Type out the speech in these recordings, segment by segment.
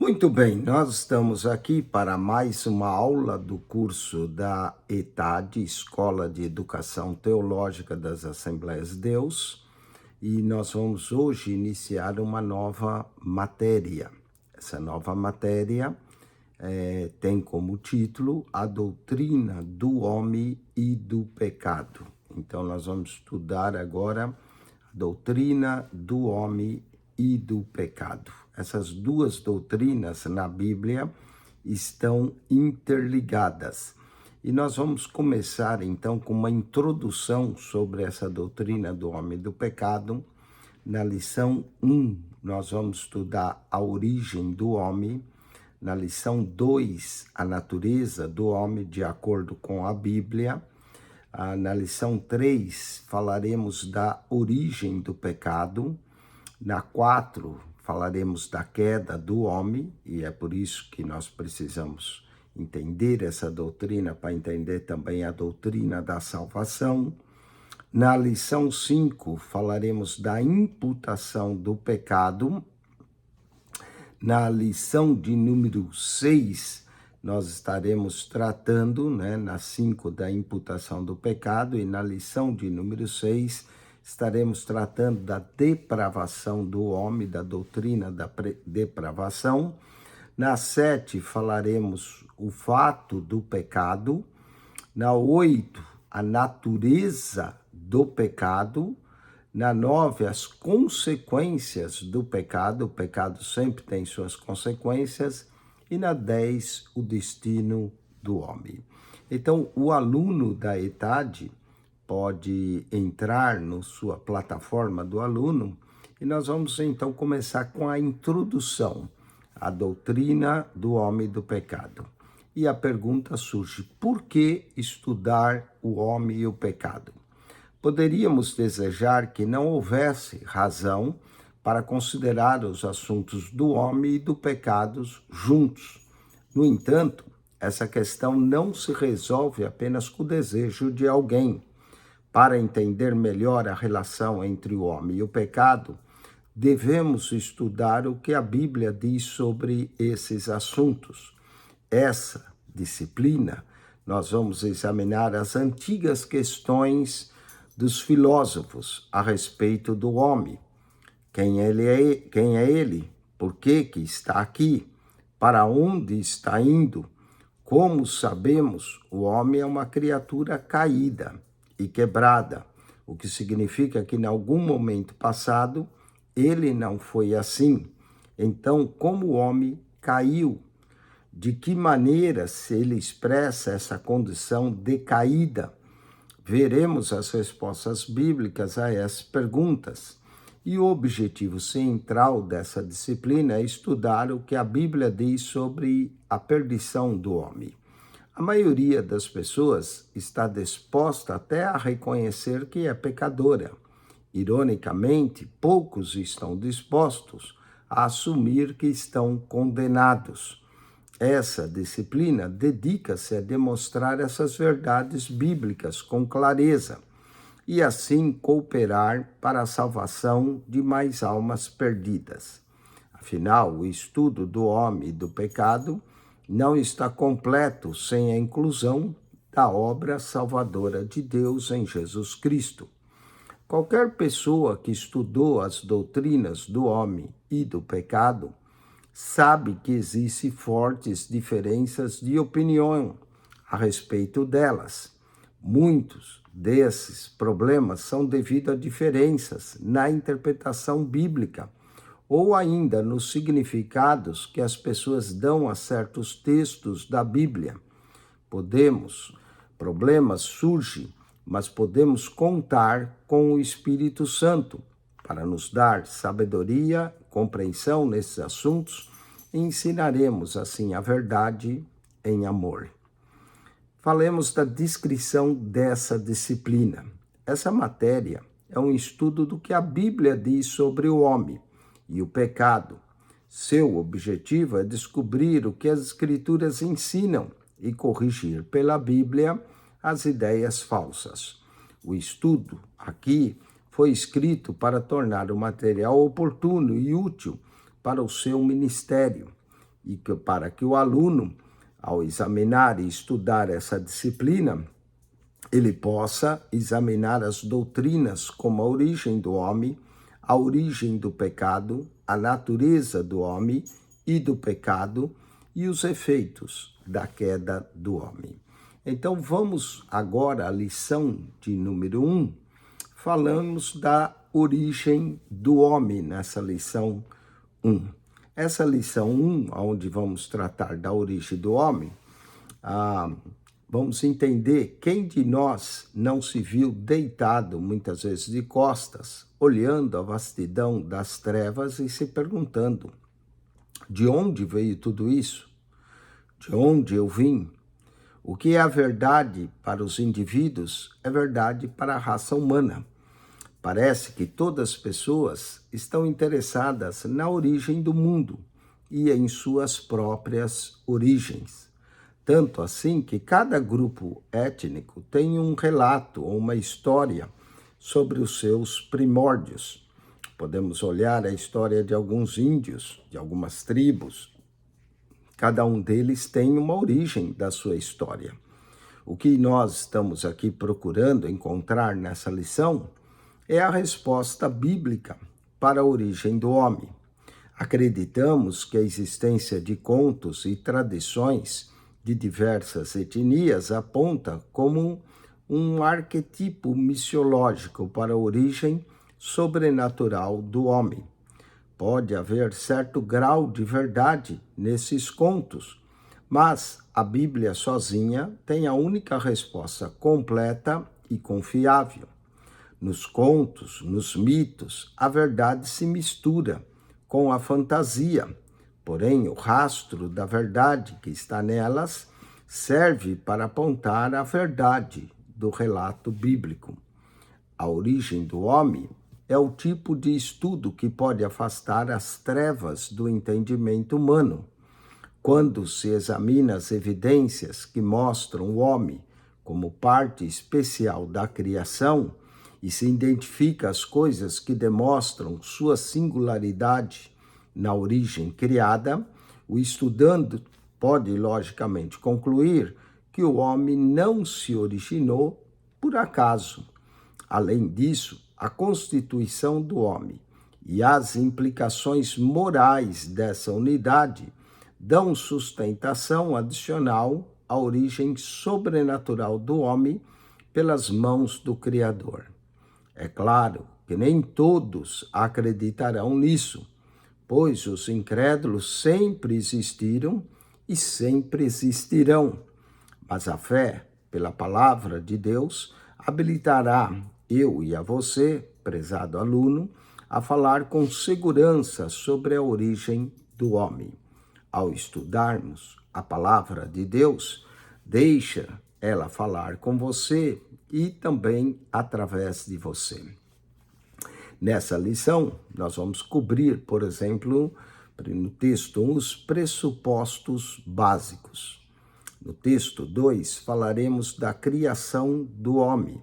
Muito bem, nós estamos aqui para mais uma aula do curso da ETAD, Escola de Educação Teológica das Assembleias de Deus, e nós vamos hoje iniciar uma nova matéria. Essa nova matéria tem como título A Doutrina do Homem e do Pecado. Então nós vamos estudar agora a doutrina do homem e do pecado. Essas duas doutrinas na Bíblia estão interligadas. E nós vamos começar então com uma introdução sobre essa doutrina do homem e do pecado. Na lição 1, nós vamos estudar a origem do homem. Na lição 2, a natureza do homem de acordo com a Bíblia. Na lição 3, falaremos da origem do pecado. Na 4, falaremos da queda do homem, e é por isso que nós precisamos entender essa doutrina, para entender também a doutrina da salvação. Na lição 5, falaremos da imputação do pecado. Na lição de número 6, nós estaremos tratando, na 5, da imputação do pecado, e na lição de número 6, estaremos tratando da depravação do homem, da doutrina da depravação. Na 7, falaremos o fato do pecado. Na 8, a natureza do pecado. Na 9, as consequências do pecado. O pecado sempre tem suas consequências. E na 10, o destino do homem. Então, o aluno da ETAD pode entrar na sua plataforma do aluno e nós vamos então começar com a introdução à doutrina do homem e do pecado. E a pergunta surge: por que estudar o homem e o pecado? Poderíamos desejar que não houvesse razão para considerar os assuntos do homem e do pecado juntos. No entanto, essa questão não se resolve apenas com o desejo de alguém. Para entender melhor a relação entre o homem e o pecado, devemos estudar o que a Bíblia diz sobre esses assuntos. Essa disciplina, nós vamos examinar as antigas questões dos filósofos a respeito do homem. Quem é ele? Por que está aqui? Para onde está indo? Como sabemos, o homem é uma criatura caída e quebrada, o que significa que em algum momento passado ele não foi assim. Então, como o homem caiu? De que maneira se ele expressa essa condição decaída? Veremos as respostas bíblicas a essas perguntas. E o objetivo central dessa disciplina é estudar o que a Bíblia diz sobre a perdição do homem. A maioria das pessoas está disposta até a reconhecer que é pecadora. Ironicamente, poucos estão dispostos a assumir que estão condenados. Essa disciplina dedica-se a demonstrar essas verdades bíblicas com clareza e assim cooperar para a salvação de mais almas perdidas. Afinal, o estudo do homem e do pecado não está completo sem a inclusão da obra salvadora de Deus em Jesus Cristo. Qualquer pessoa que estudou as doutrinas do homem e do pecado sabe que existem fortes diferenças de opinião a respeito delas. Muitos desses problemas são devido a diferenças na interpretação bíblica ou ainda nos significados que as pessoas dão a certos textos da Bíblia. Problemas surgem, mas podemos contar com o Espírito Santo para nos dar sabedoria, compreensão nesses assuntos e ensinaremos assim a verdade em amor. Falemos da descrição dessa disciplina. Essa matéria é um estudo do que a Bíblia diz sobre o homem e o pecado. Seu objetivo é descobrir o que as Escrituras ensinam e corrigir pela Bíblia as ideias falsas. O estudo aqui foi escrito para tornar o material oportuno e útil para o seu ministério. e para que o aluno, ao examinar e estudar essa disciplina, ele possa examinar as doutrinas como a origem do homem, a origem do pecado, a natureza do homem e do pecado e os efeitos da queda do homem. Então vamos agora à lição de número 1. Falamos da origem do homem nessa lição 1. Essa lição 1, onde vamos tratar da origem do homem, vamos entender quem de nós não se viu deitado muitas vezes de costas, olhando a vastidão das trevas e se perguntando: de onde veio tudo isso? De onde eu vim? O que é a verdade para os indivíduos é verdade para a raça humana. Parece que todas as pessoas estão interessadas na origem do mundo e em suas próprias origens. Tanto assim que cada grupo étnico tem um relato ou uma história sobre os seus primórdios. Podemos olhar a história de alguns índios, de algumas tribos. Cada um deles tem uma origem da sua história. O que nós estamos aqui procurando encontrar nessa lição é a resposta bíblica para a origem do homem. Acreditamos que a existência de contos e tradições de diversas etnias aponta como um arquetipo missiológico para a origem sobrenatural do homem. Pode haver certo grau de verdade nesses contos, mas a Bíblia sozinha tem a única resposta completa e confiável. Nos contos, nos mitos, a verdade se mistura com a fantasia, porém o rastro da verdade que está nelas serve para apontar a verdade do relato bíblico. A origem do homem é o tipo de estudo que pode afastar as trevas do entendimento humano. Quando se examina as evidências que mostram o homem como parte especial da criação e se identifica as coisas que demonstram sua singularidade na origem criada, o estudante pode logicamente concluir que o homem não se originou por acaso. Além disso, a constituição do homem e as implicações morais dessa unidade dão sustentação adicional à origem sobrenatural do homem pelas mãos do Criador. É claro que nem todos acreditarão nisso, pois os incrédulos sempre existiram e sempre existirão. Mas a fé, pela palavra de Deus, habilitará eu e a você, prezado aluno, a falar com segurança sobre a origem do homem. Ao estudarmos a palavra de Deus, deixa ela falar com você e também através de você. Nessa lição, nós vamos cobrir, por exemplo, no texto 1, os pressupostos básicos. No texto 2, falaremos da criação do homem.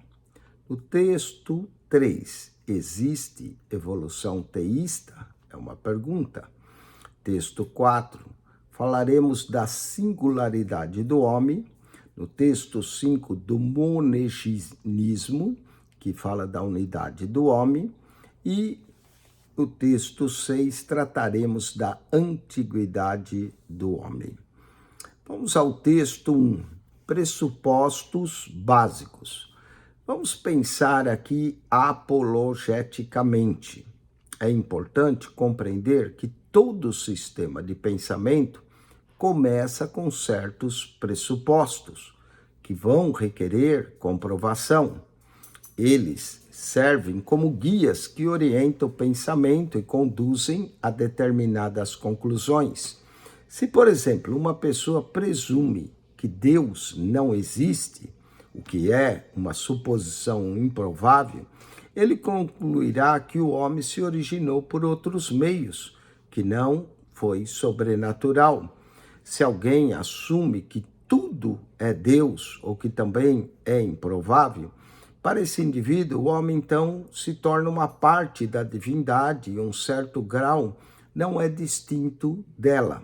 No texto 3, existe evolução teísta? É uma pergunta. Texto 4, falaremos da singularidade do homem. No texto 5, do monergismo, que fala da unidade do homem. E no texto 6, trataremos da antiguidade do homem. Vamos ao texto 1, pressupostos básicos. Vamos pensar aqui apologeticamente. É importante compreender que todo sistema de pensamento começa com certos pressupostos, que vão requerer comprovação. Eles servem como guias que orientam o pensamento e conduzem a determinadas conclusões. Se, por exemplo, uma pessoa presume que Deus não existe, o que é uma suposição improvável, ele concluirá que o homem se originou por outros meios, que não foi sobrenatural. Se alguém assume que tudo é Deus, ou que também é improvável, para esse indivíduo, o homem então se torna uma parte da divindade e um certo grau não é distinto dela.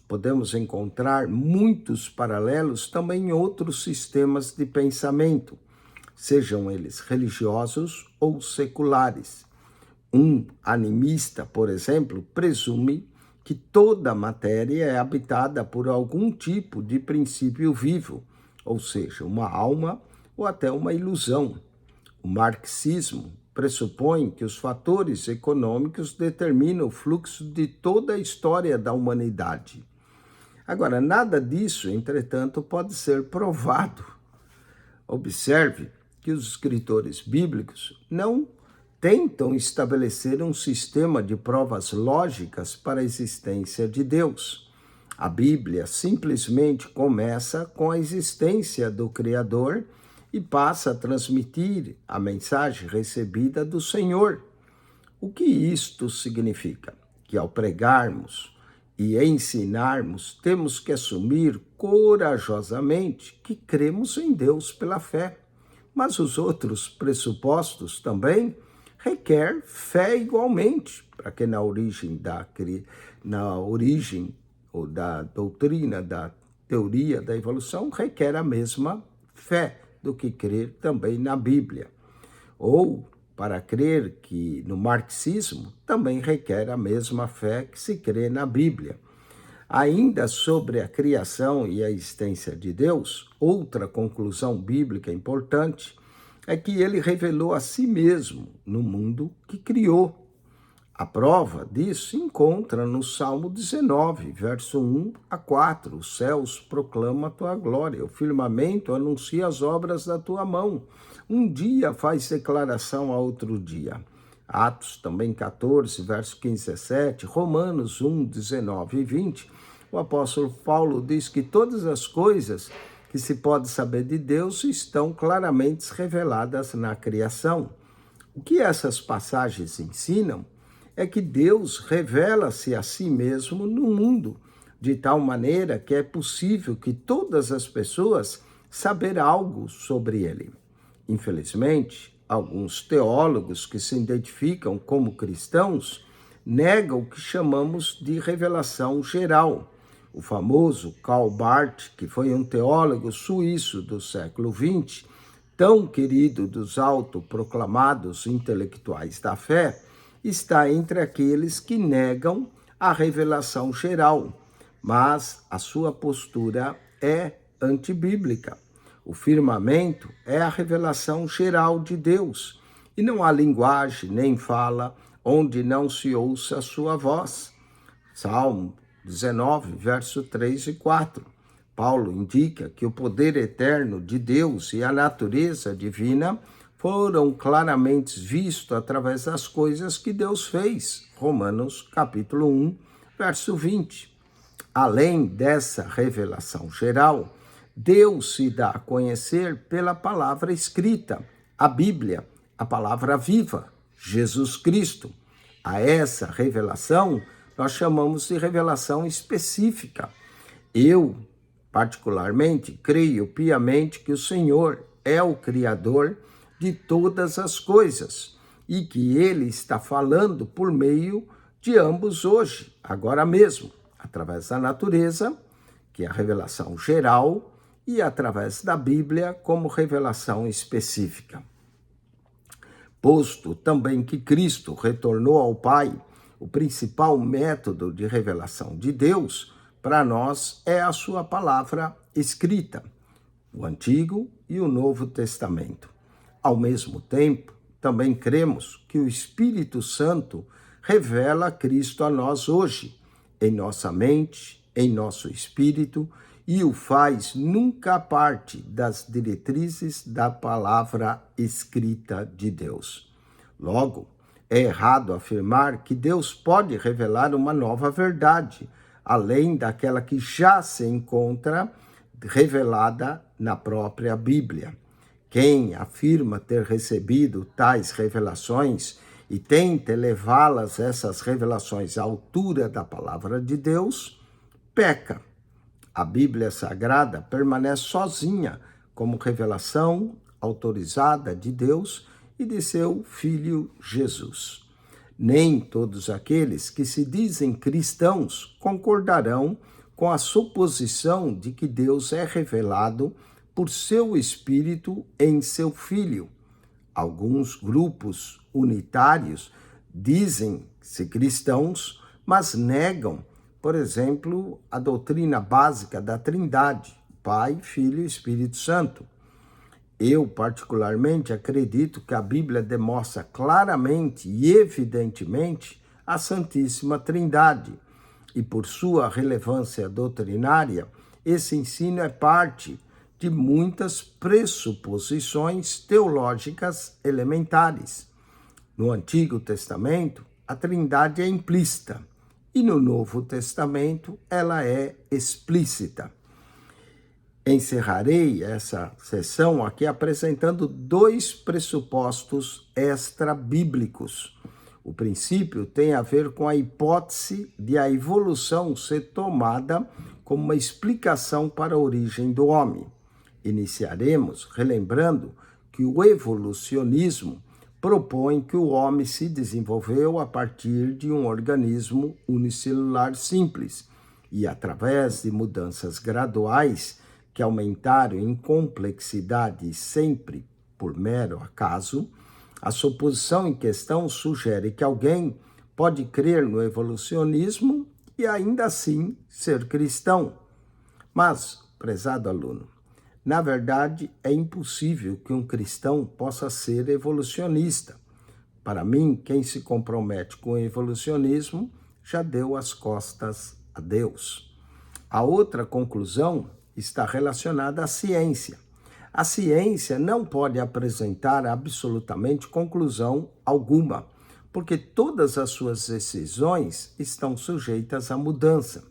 podemos encontrar muitos paralelos também em outros sistemas de pensamento, sejam eles religiosos ou seculares. Um animista, por exemplo, presume que toda a matéria é habitada por algum tipo de princípio vivo, ou seja, uma alma ou até uma ilusão. O marxismo pressupõe que os fatores econômicos determinam o fluxo de toda a história da humanidade. Agora, nada disso, entretanto, pode ser provado. Observe que os escritores bíblicos não tentam estabelecer um sistema de provas lógicas para a existência de Deus. A Bíblia simplesmente começa com a existência do Criador e passa a transmitir a mensagem recebida do Senhor. O que isto significa? Que ao pregarmos e ensinarmos, temos que assumir corajosamente que cremos em Deus pela fé. Mas os outros pressupostos também requer fé igualmente, para que na origem ou da doutrina, da teoria da evolução, requer a mesma fé do que crer também na Bíblia. Ou, para crer que no marxismo, também requer a mesma fé que se crê na Bíblia. Ainda sobre a criação e a existência de Deus, outra conclusão bíblica importante é que ele revelou a si mesmo no mundo que criou. A prova disso se encontra no Salmo 19, verso 1 a 4. Os céus proclamam a tua glória, o firmamento anuncia as obras da tua mão. Um dia faz declaração a outro dia. Atos também 14, verso 15 a 17, Romanos 1, 19 e 20. O apóstolo Paulo diz que todas as coisas que se pode saber de Deus estão claramente reveladas na criação. O que essas passagens ensinam é que Deus revela-se a si mesmo no mundo, de tal maneira que é possível que todas as pessoas saber algo sobre ele. Infelizmente, alguns teólogos que se identificam como cristãos negam o que chamamos de revelação geral. O famoso Karl Barth, que foi um teólogo suíço do século XX, tão querido dos autoproclamados intelectuais da fé, está entre aqueles que negam a revelação geral, mas a sua postura é antibíblica. O firmamento é a revelação geral de Deus, e não há linguagem nem fala onde não se ouça a sua voz. Salmo 19, verso 3 e 4. Paulo indica que o poder eterno de Deus e a natureza divina foram claramente vistos através das coisas que Deus fez. Romanos capítulo 1, verso 20. Além dessa revelação geral, Deus se dá a conhecer pela palavra escrita, a Bíblia, a palavra viva, Jesus Cristo. A essa revelação nós chamamos de revelação específica. Eu, particularmente, creio piamente que o Senhor é o Criador de todas as coisas e que Ele está falando por meio de ambos hoje, agora mesmo, através da natureza, que é a revelação geral, e através da Bíblia como revelação específica. Posto também que Cristo retornou ao Pai, o principal método de revelação de Deus para nós é a sua palavra escrita, o Antigo e o Novo Testamento. Ao mesmo tempo, também cremos que o Espírito Santo revela Cristo a nós hoje, em nossa mente, em nosso espírito, e o faz nunca parte das diretrizes da palavra escrita de Deus. Logo, é errado afirmar que Deus pode revelar uma nova verdade, além daquela que já se encontra revelada na própria Bíblia. Quem afirma ter recebido tais revelações e tenta elevá-las, essas revelações, à altura da palavra de Deus, peca. A Bíblia Sagrada permanece sozinha como revelação autorizada de Deus e de seu Filho Jesus. Nem todos aqueles que se dizem cristãos concordarão com a suposição de que Deus é revelado por seu Espírito em seu Filho. Alguns grupos unitários dizem-se cristãos, mas negam, por exemplo, a doutrina básica da Trindade, Pai, Filho e Espírito Santo. Eu, particularmente, acredito que a Bíblia demonstra claramente e evidentemente a Santíssima Trindade. E por sua relevância doutrinária, esse ensino é parte de muitas pressuposições teológicas elementares. No Antigo Testamento, a Trindade é implícita e no Novo Testamento ela é explícita. Encerrarei essa sessão aqui apresentando 2 pressupostos extra-bíblicos. O princípio tem a ver com a hipótese de a evolução ser tomada como uma explicação para a origem do homem. Iniciaremos relembrando que o evolucionismo propõe que o homem se desenvolveu a partir de um organismo unicelular simples e, através de mudanças graduais, que aumentaram em complexidade sempre por mero acaso, a suposição em questão sugere que alguém pode crer no evolucionismo e ainda assim ser cristão. Mas, prezado aluno, na verdade é impossível que um cristão possa ser evolucionista. Para mim, quem se compromete com o evolucionismo já deu as costas a Deus. A outra conclusão está relacionada à ciência. A ciência não pode apresentar absolutamente conclusão alguma, porque todas as suas decisões estão sujeitas à mudança.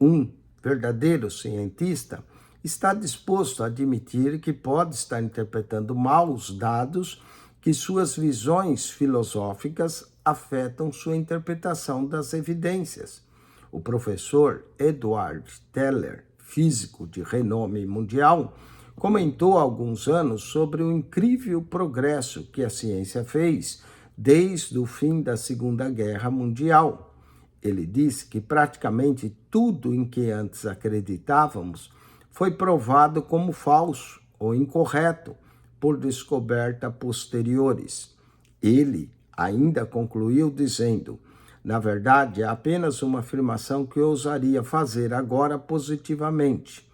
Um verdadeiro cientista está disposto a admitir que pode estar interpretando mal os dados, que suas visões filosóficas afetam sua interpretação das evidências. O professor Edward Teller, físico de renome mundial, comentou há alguns anos sobre o incrível progresso que a ciência fez desde o fim da Segunda Guerra Mundial. Ele disse que praticamente tudo em que antes acreditávamos foi provado como falso ou incorreto por descobertas posteriores. Ele ainda concluiu dizendo: na verdade, é apenas uma afirmação que eu ousaria fazer agora positivamente.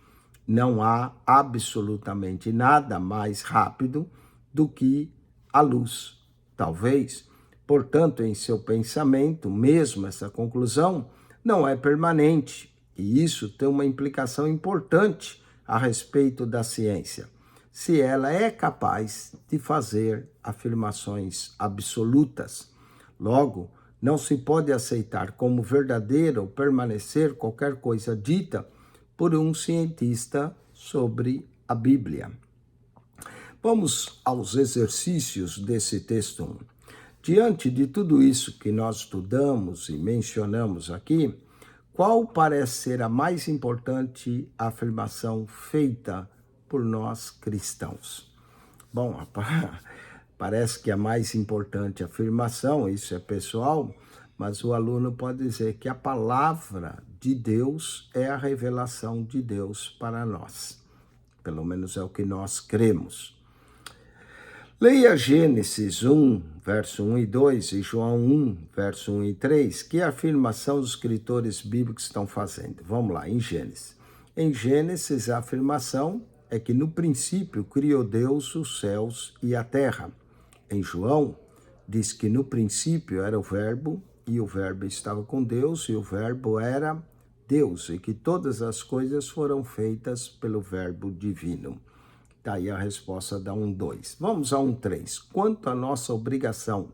Não há absolutamente nada mais rápido do que a luz. Talvez, portanto, em seu pensamento, mesmo essa conclusão não é permanente, e isso tem uma implicação importante a respeito da ciência, se ela é capaz de fazer afirmações absolutas. Logo, não se pode aceitar como verdadeira ou permanecer qualquer coisa dita por um cientista sobre a Bíblia. Vamos aos exercícios desse texto 1. Diante de tudo isso que nós estudamos e mencionamos aqui, qual parece ser a mais importante afirmação feita por nós cristãos? Bom, parece que a mais importante afirmação, isso é pessoal, mas o aluno pode dizer que a palavra de Deus é a revelação de Deus para nós. Pelo menos é o que nós cremos. Leia Gênesis 1, verso 1 e 2 e João 1, verso 1 e 3, que a afirmação dos escritores bíblicos estão fazendo. Vamos lá, em Gênesis. Em Gênesis, a afirmação é que no princípio criou Deus os céus e a terra. Em João, diz que no princípio era o Verbo, e o Verbo estava com Deus, e o Verbo era Deus, e que todas as coisas foram feitas pelo Verbo divino. Está aí a resposta da 1.2. Vamos a 1.3. Quanto à nossa obrigação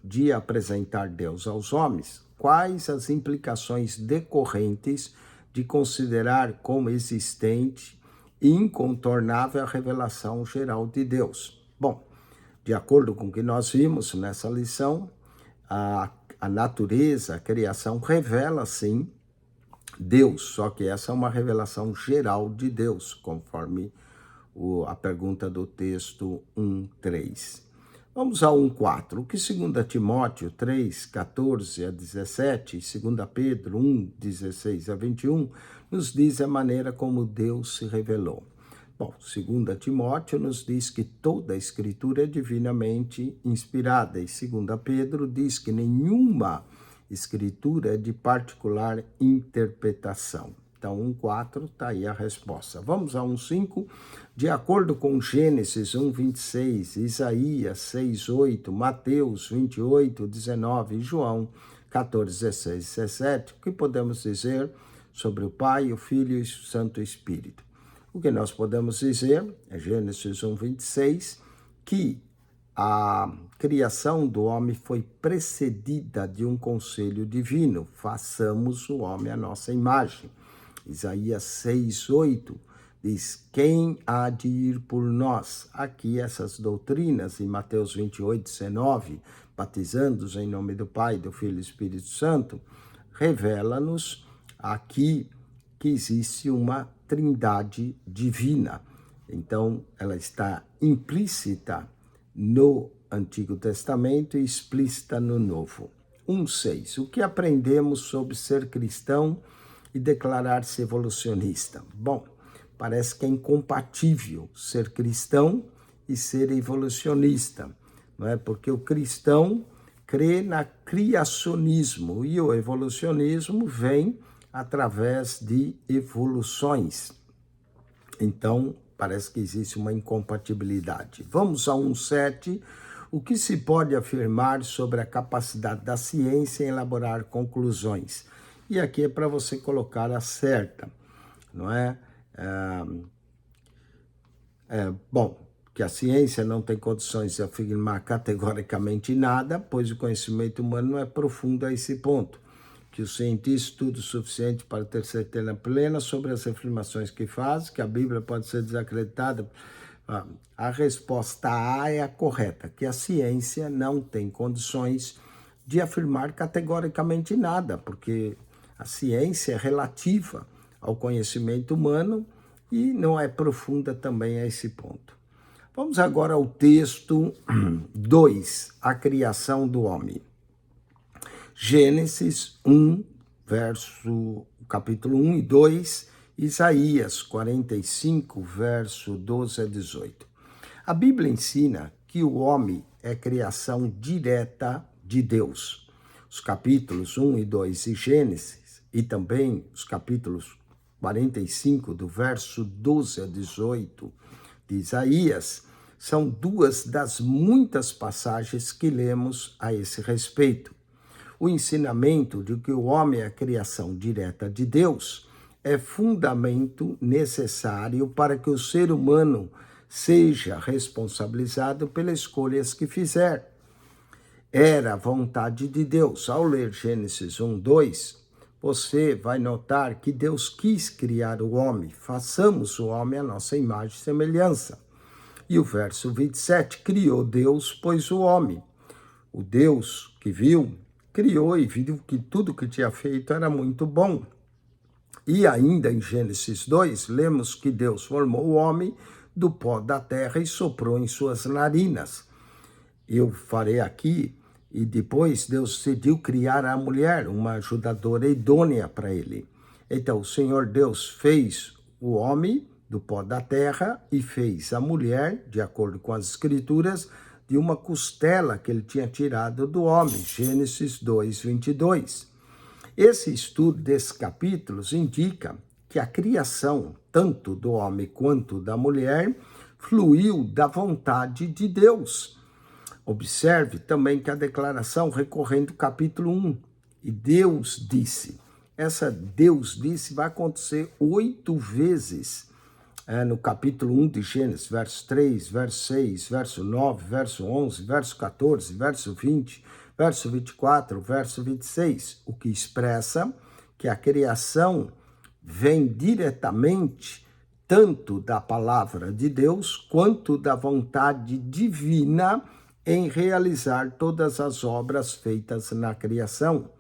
de apresentar Deus aos homens, quais as implicações decorrentes de considerar como existente e incontornável a revelação geral de Deus? Bom, de acordo com o que nós vimos nessa lição, a natureza, a criação revela, sim, Deus, só que essa é uma revelação geral de Deus, conforme a pergunta do texto 1.3. Vamos a 1,4. O que 2 Timóteo 3, 14 a 17, e 2 Pedro 1, 16 a 21, nos diz a maneira como Deus se revelou. Bom, 2 Timóteo nos diz que toda a Escritura é divinamente inspirada, e 2 Pedro diz que nenhuma Escritura é de particular interpretação. Então, 1,4 está aí a resposta. Vamos a 1,5. De acordo com Gênesis 1,26, Isaías 6,8, Mateus 28, 19 e João 14, 16 e 17, o que podemos dizer sobre o Pai, o Filho e o Santo Espírito? O que nós podemos dizer, é Gênesis 1,26, que a criação do homem foi precedida de um conselho divino. Façamos o homem à nossa imagem. Isaías 6,8 diz, quem há de ir por nós? Aqui essas doutrinas, em Mateus 28, 19, batizando-os em nome do Pai, do Filho e do Espírito Santo, revela-nos aqui que existe uma trindade divina. Então, ela está implícita no Antigo Testamento e explícita no Novo. 1,6. O que aprendemos sobre ser cristão e declarar-se evolucionista? Bom, parece que é incompatível ser cristão e ser evolucionista, não é? Porque o cristão crê na criacionismo e o evolucionismo vem através de evoluções. Então, parece que existe uma incompatibilidade. Vamos a 1,7. O que se pode afirmar sobre a capacidade da ciência em elaborar conclusões? E aqui é para você colocar a certa, não é? Bom, que a ciência não tem condições de afirmar categoricamente nada, pois o conhecimento humano não é profundo a esse ponto. Que o cientista estuda o suficiente para ter certeza plena sobre as afirmações que faz, que a Bíblia pode ser desacreditada. A resposta A é a correta, que a ciência não tem condições de afirmar categoricamente nada, porque a ciência é relativa ao conhecimento humano e não é profunda também a esse ponto. Vamos agora ao texto 2, a criação do homem. Gênesis 1, capítulo 1 e 2, Isaías 45, verso 12 a 18. A Bíblia ensina que o homem é criação direta de Deus. Os capítulos 1 e 2 de Gênesis e também os capítulos 45, do verso 12 a 18 de Isaías, são duas das muitas passagens que lemos a esse respeito. O ensinamento de que o homem é a criação direta de Deus é fundamento necessário para que o ser humano seja responsabilizado pelas escolhas que fizer. Era a vontade de Deus. Ao ler Gênesis 1, 2, você vai notar que Deus quis criar o homem. Façamos o homem à nossa imagem e semelhança. E o verso 27, criou Deus, pois o homem. O Deus que viu, criou e viu que tudo que tinha feito era muito bom. E ainda em Gênesis 2, lemos que Deus formou o homem do pó da terra e soprou em suas narinas. Eu farei aqui, e depois Deus decidiu criar a mulher, uma ajudadora idônea para ele. Então o Senhor Deus fez o homem do pó da terra e fez a mulher, de acordo com as Escrituras, de uma costela que ele tinha tirado do homem, Gênesis 2, 22. Esse estudo desses capítulos indica que a criação, tanto do homem quanto da mulher, fluiu da vontade de Deus. Observe também que a declaração recorrente do capítulo 1, e Deus disse. Essa Deus disse vai acontecer 8 vezes no capítulo 1 de Gênesis, verso 3, verso 6, verso 9, verso 11, verso 14, verso 20, verso 24, verso 26, o que expressa que a criação vem diretamente tanto da palavra de Deus quanto da vontade divina em realizar todas as obras feitas na criação.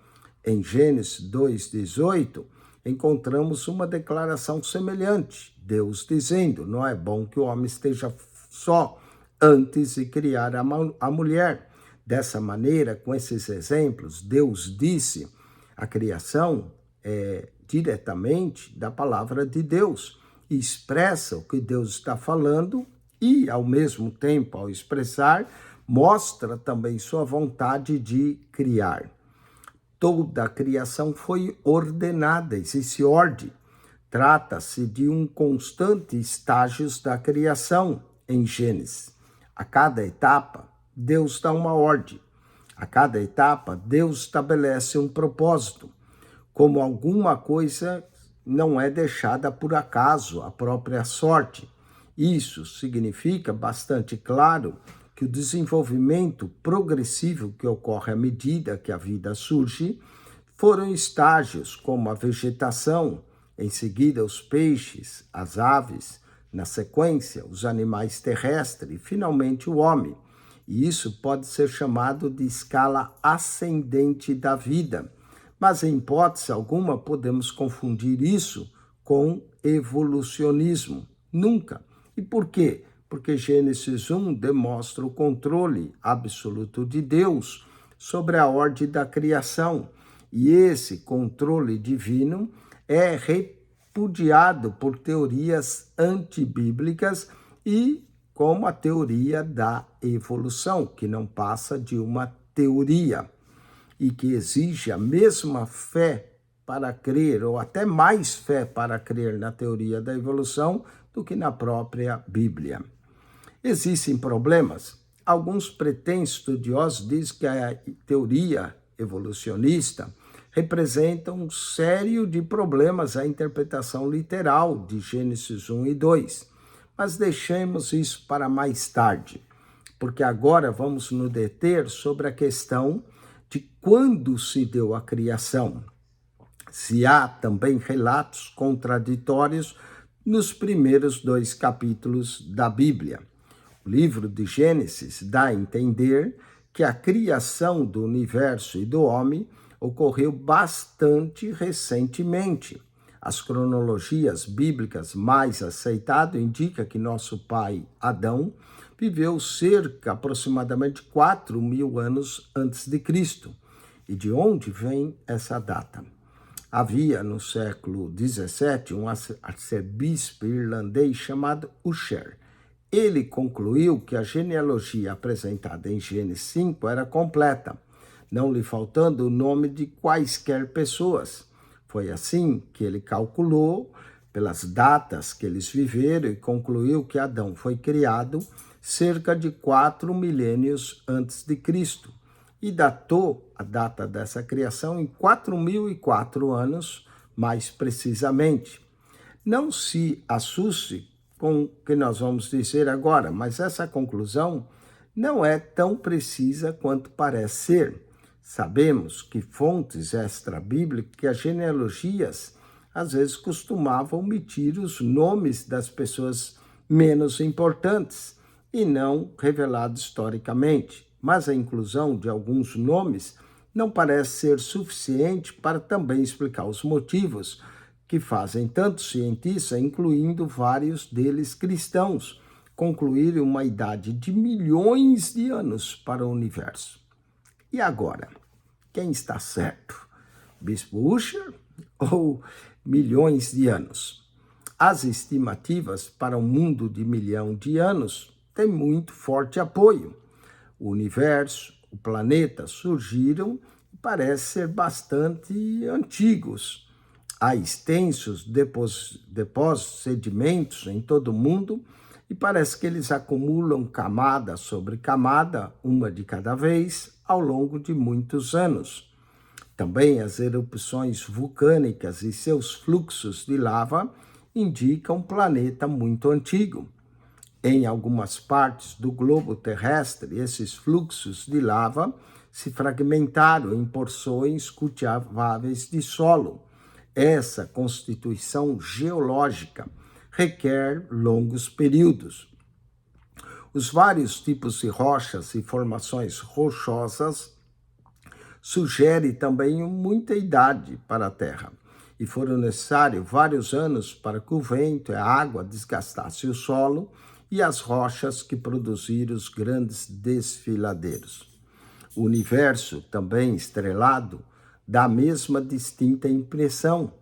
Em Gênesis 2:18, encontramos uma declaração semelhante, Deus dizendo, não é bom que o homem esteja só, antes de criar a mulher. Dessa maneira, com esses exemplos, Deus disse: a criação é diretamente da palavra de Deus, e expressa o que Deus está falando e, ao mesmo tempo, ao expressar, mostra também sua vontade de criar. Toda a criação foi ordenada, existe ordem. Trata-se de um constante estágio da criação em Gênesis. A cada etapa, Deus dá uma ordem. A cada etapa, Deus estabelece um propósito. Como alguma coisa não é deixada por acaso, a própria sorte. Isso significa bastante claro que o desenvolvimento progressivo que ocorre à medida que a vida surge foram estágios como a vegetação, em seguida os peixes, as aves, na sequência os animais terrestres e finalmente o homem. E isso pode ser chamado de escala ascendente da vida. Mas, em hipótese alguma, podemos confundir isso com evolucionismo. Nunca. E por quê? Porque Gênesis 1 demonstra o controle absoluto de Deus sobre a ordem da criação. E esse controle divino é repudiado por teorias antibíblicas e como a teoria da evolução, que não passa de uma teoria e que exige a mesma fé para crer, ou até mais fé para crer na teoria da evolução do que na própria Bíblia. Existem problemas. Alguns pretensos estudiosos dizem que a teoria evolucionista representa um sério de problemas à interpretação literal de Gênesis 1 e 2. Mas deixemos isso para mais tarde, porque agora vamos nos deter sobre a questão de quando se deu a criação. Se há também relatos contraditórios nos primeiros 2 capítulos da Bíblia. O livro de Gênesis dá a entender que a criação do universo e do homem ocorreu bastante recentemente. As cronologias bíblicas mais aceitadas indicam que nosso pai Adão viveu cerca aproximadamente 4.000 anos antes de Cristo. E de onde vem essa data? Havia no século XVII um arcebispo irlandês chamado Ussher. Ele concluiu que a genealogia apresentada em Gênesis 5 era completa, não lhe faltando o nome de quaisquer pessoas. Foi assim que ele calculou, pelas datas que eles viveram, e concluiu que Adão foi criado cerca de 4 milênios antes de Cristo, e datou a data dessa criação em 4.004 anos, mais precisamente. Não se assuste com o que nós vamos dizer agora, mas essa conclusão não é tão precisa quanto parece ser. Sabemos que fontes extra-bíblicas, que as genealogias, às vezes costumavam omitir os nomes das pessoas menos importantes e não revelados historicamente. Mas a inclusão de alguns nomes não parece ser suficiente para também explicar os motivos que fazem tantos cientistas, incluindo vários deles cristãos, concluírem uma idade de milhões de anos para o universo. E agora, quem está certo? Bispo Ussher ou milhões de anos? As estimativas para um mundo de 1 milhão de anos têm muito forte apoio. O universo, o planeta surgiram e parecem ser bastante antigos. Há extensos depósitos, sedimentos em todo o mundo e parece que eles acumulam camada sobre camada, uma de cada vez, ao longo de muitos anos. Também as erupções vulcânicas e seus fluxos de lava indicam um planeta muito antigo. Em algumas partes do globo terrestre, esses fluxos de lava se fragmentaram em porções cultiváveis de solo. Essa constituição geológica requer longos períodos. Os vários tipos de rochas e formações rochosas sugerem também muita idade para a Terra, e foram necessários vários anos para que o vento e a água desgastassem o solo e as rochas que produziram os grandes desfiladeiros. O universo, também estrelado, dá a mesma distinta impressão.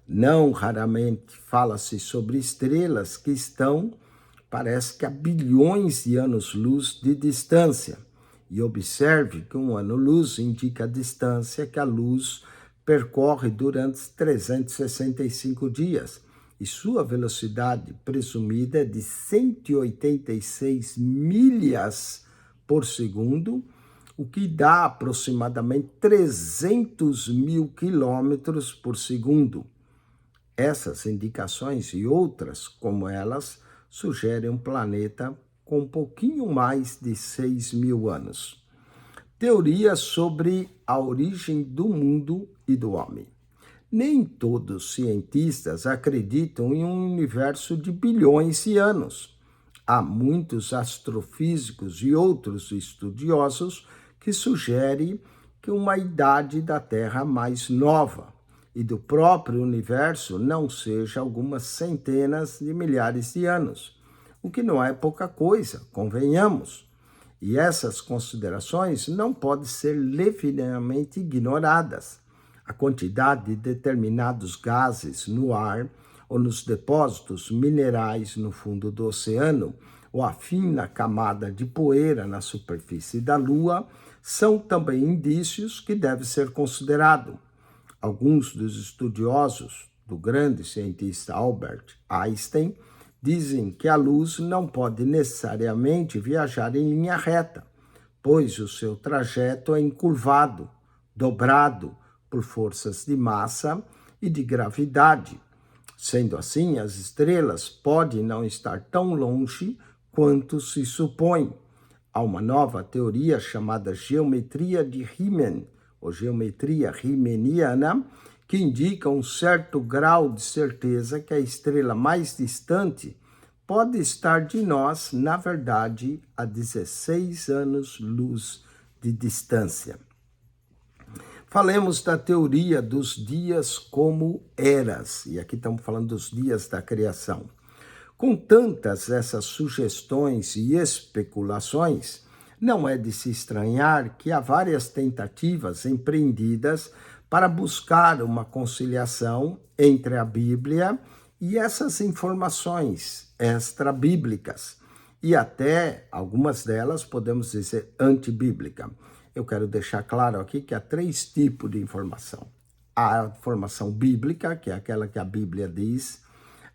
Não raramente fala-se sobre estrelas que estão, parece que a bilhões de anos-luz de distância. E observe que um ano-luz indica a distância que a luz percorre durante 365 dias. E sua velocidade presumida é de 186 milhas por segundo, o que dá aproximadamente 300 mil quilômetros por segundo. Essas indicações e outras como elas sugerem um planeta com um pouquinho mais de 6.000 anos. Teoria sobre a origem do mundo e do homem. Nem todos os cientistas acreditam em um universo de bilhões de anos. Há muitos astrofísicos e outros estudiosos que sugerem que uma idade da Terra mais nova e do próprio universo não seja algumas centenas de milhares de anos, o que não é pouca coisa, convenhamos. E essas considerações não podem ser levianamente ignoradas. A quantidade de determinados gases no ar ou nos depósitos minerais no fundo do oceano ou a fina camada de poeira na superfície da Lua são também indícios que devem ser considerados. Alguns dos estudiosos do grande cientista Albert Einstein dizem que a luz não pode necessariamente viajar em linha reta, pois o seu trajeto é encurvado, dobrado por forças de massa e de gravidade. Sendo assim, as estrelas podem não estar tão longe quanto se supõe. Há uma nova teoria chamada geometria de Riemann, ou geometria riemanniana, que indica um certo grau de certeza que a estrela mais distante pode estar de nós, na verdade, a 16 anos-luz de distância. Falemos da teoria dos dias como eras, e aqui estamos falando dos dias da criação. Com tantas essas sugestões e especulações, não é de se estranhar que há várias tentativas empreendidas para buscar uma conciliação entre a Bíblia e essas informações extra-bíblicas, e até algumas delas podemos dizer antibíblica. Eu quero deixar claro aqui que há 3 tipos de informação. A informação bíblica, que é aquela que a Bíblia diz,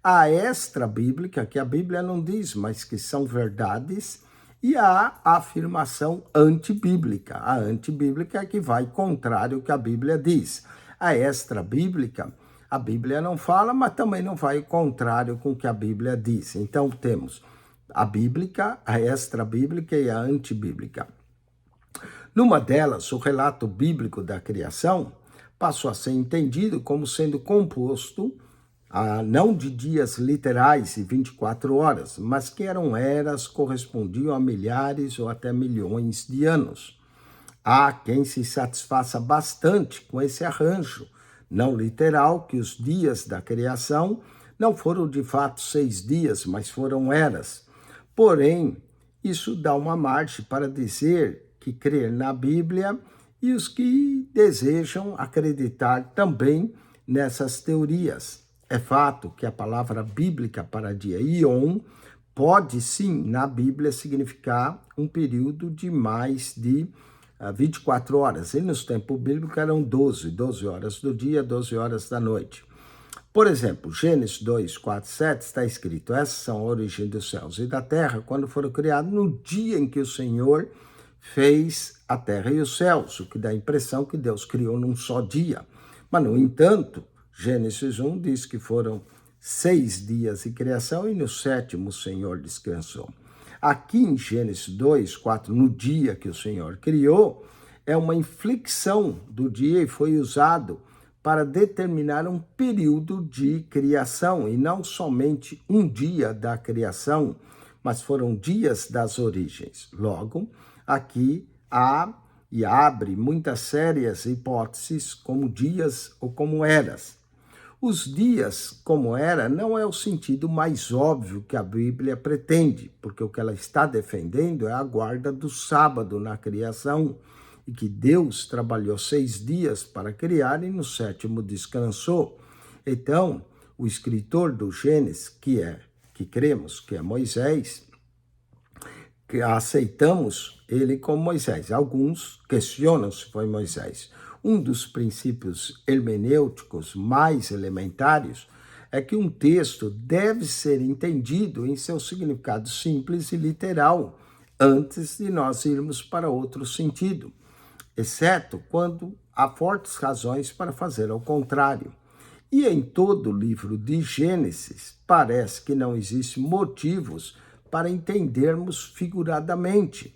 a extra-bíblica, que a Bíblia não diz, mas que são verdades, e a afirmação antibíblica. A antibíblica é que vai contrário ao que a Bíblia diz. A extra-bíblica, a Bíblia não fala, mas também não vai contrário com o que a Bíblia diz. Então temos a bíblica, a extra-bíblica e a antibíblica. Numa delas, o relato bíblico da criação passou a ser entendido como sendo composto não de dias literais e 24 horas, mas que eram eras, correspondiam a milhares ou até milhões de anos. Há quem se satisfaça bastante com esse arranjo, não literal, que os dias da criação não foram de fato 6 dias, mas foram eras. Porém, isso dá uma margem para dizer que crer na Bíblia e os que desejam acreditar também nessas teorias. É fato que a palavra bíblica para dia, ion, pode sim, na Bíblia, significar um período de mais de 24 horas. E nos tempos bíblicos eram 12 horas do dia, 12 horas da noite. Por exemplo, Gênesis 2, 4, 7 está escrito: essas são a origem dos céus e da terra, quando foram criados no dia em que o Senhor fez a terra e os céus, o que dá a impressão que Deus criou num só dia. Mas, no entanto, Gênesis 1 diz que foram 6 dias de criação e no 7º o Senhor descansou. Aqui em Gênesis 2, 4, no dia que o Senhor criou, é uma inflexão do dia e foi usado para determinar um período de criação, e não somente um dia da criação, mas foram dias das origens. Logo, aqui há e abre muitas sérias hipóteses como dias ou como eras. Os dias, como era, não é o sentido mais óbvio que a Bíblia pretende, porque o que ela está defendendo é a guarda do sábado na criação, e que Deus trabalhou 6 dias para criar e no sétimo descansou. Então, o escritor do Gênesis, que cremos que é Moisés, que aceitamos ele como Moisés. Alguns questionam se foi Moisés. Um dos princípios hermenêuticos mais elementares é que um texto deve ser entendido em seu significado simples e literal, antes de nós irmos para outro sentido, exceto quando há fortes razões para fazer ao contrário. E em todo o livro de Gênesis, parece que não existem motivos para entendermos figuradamente.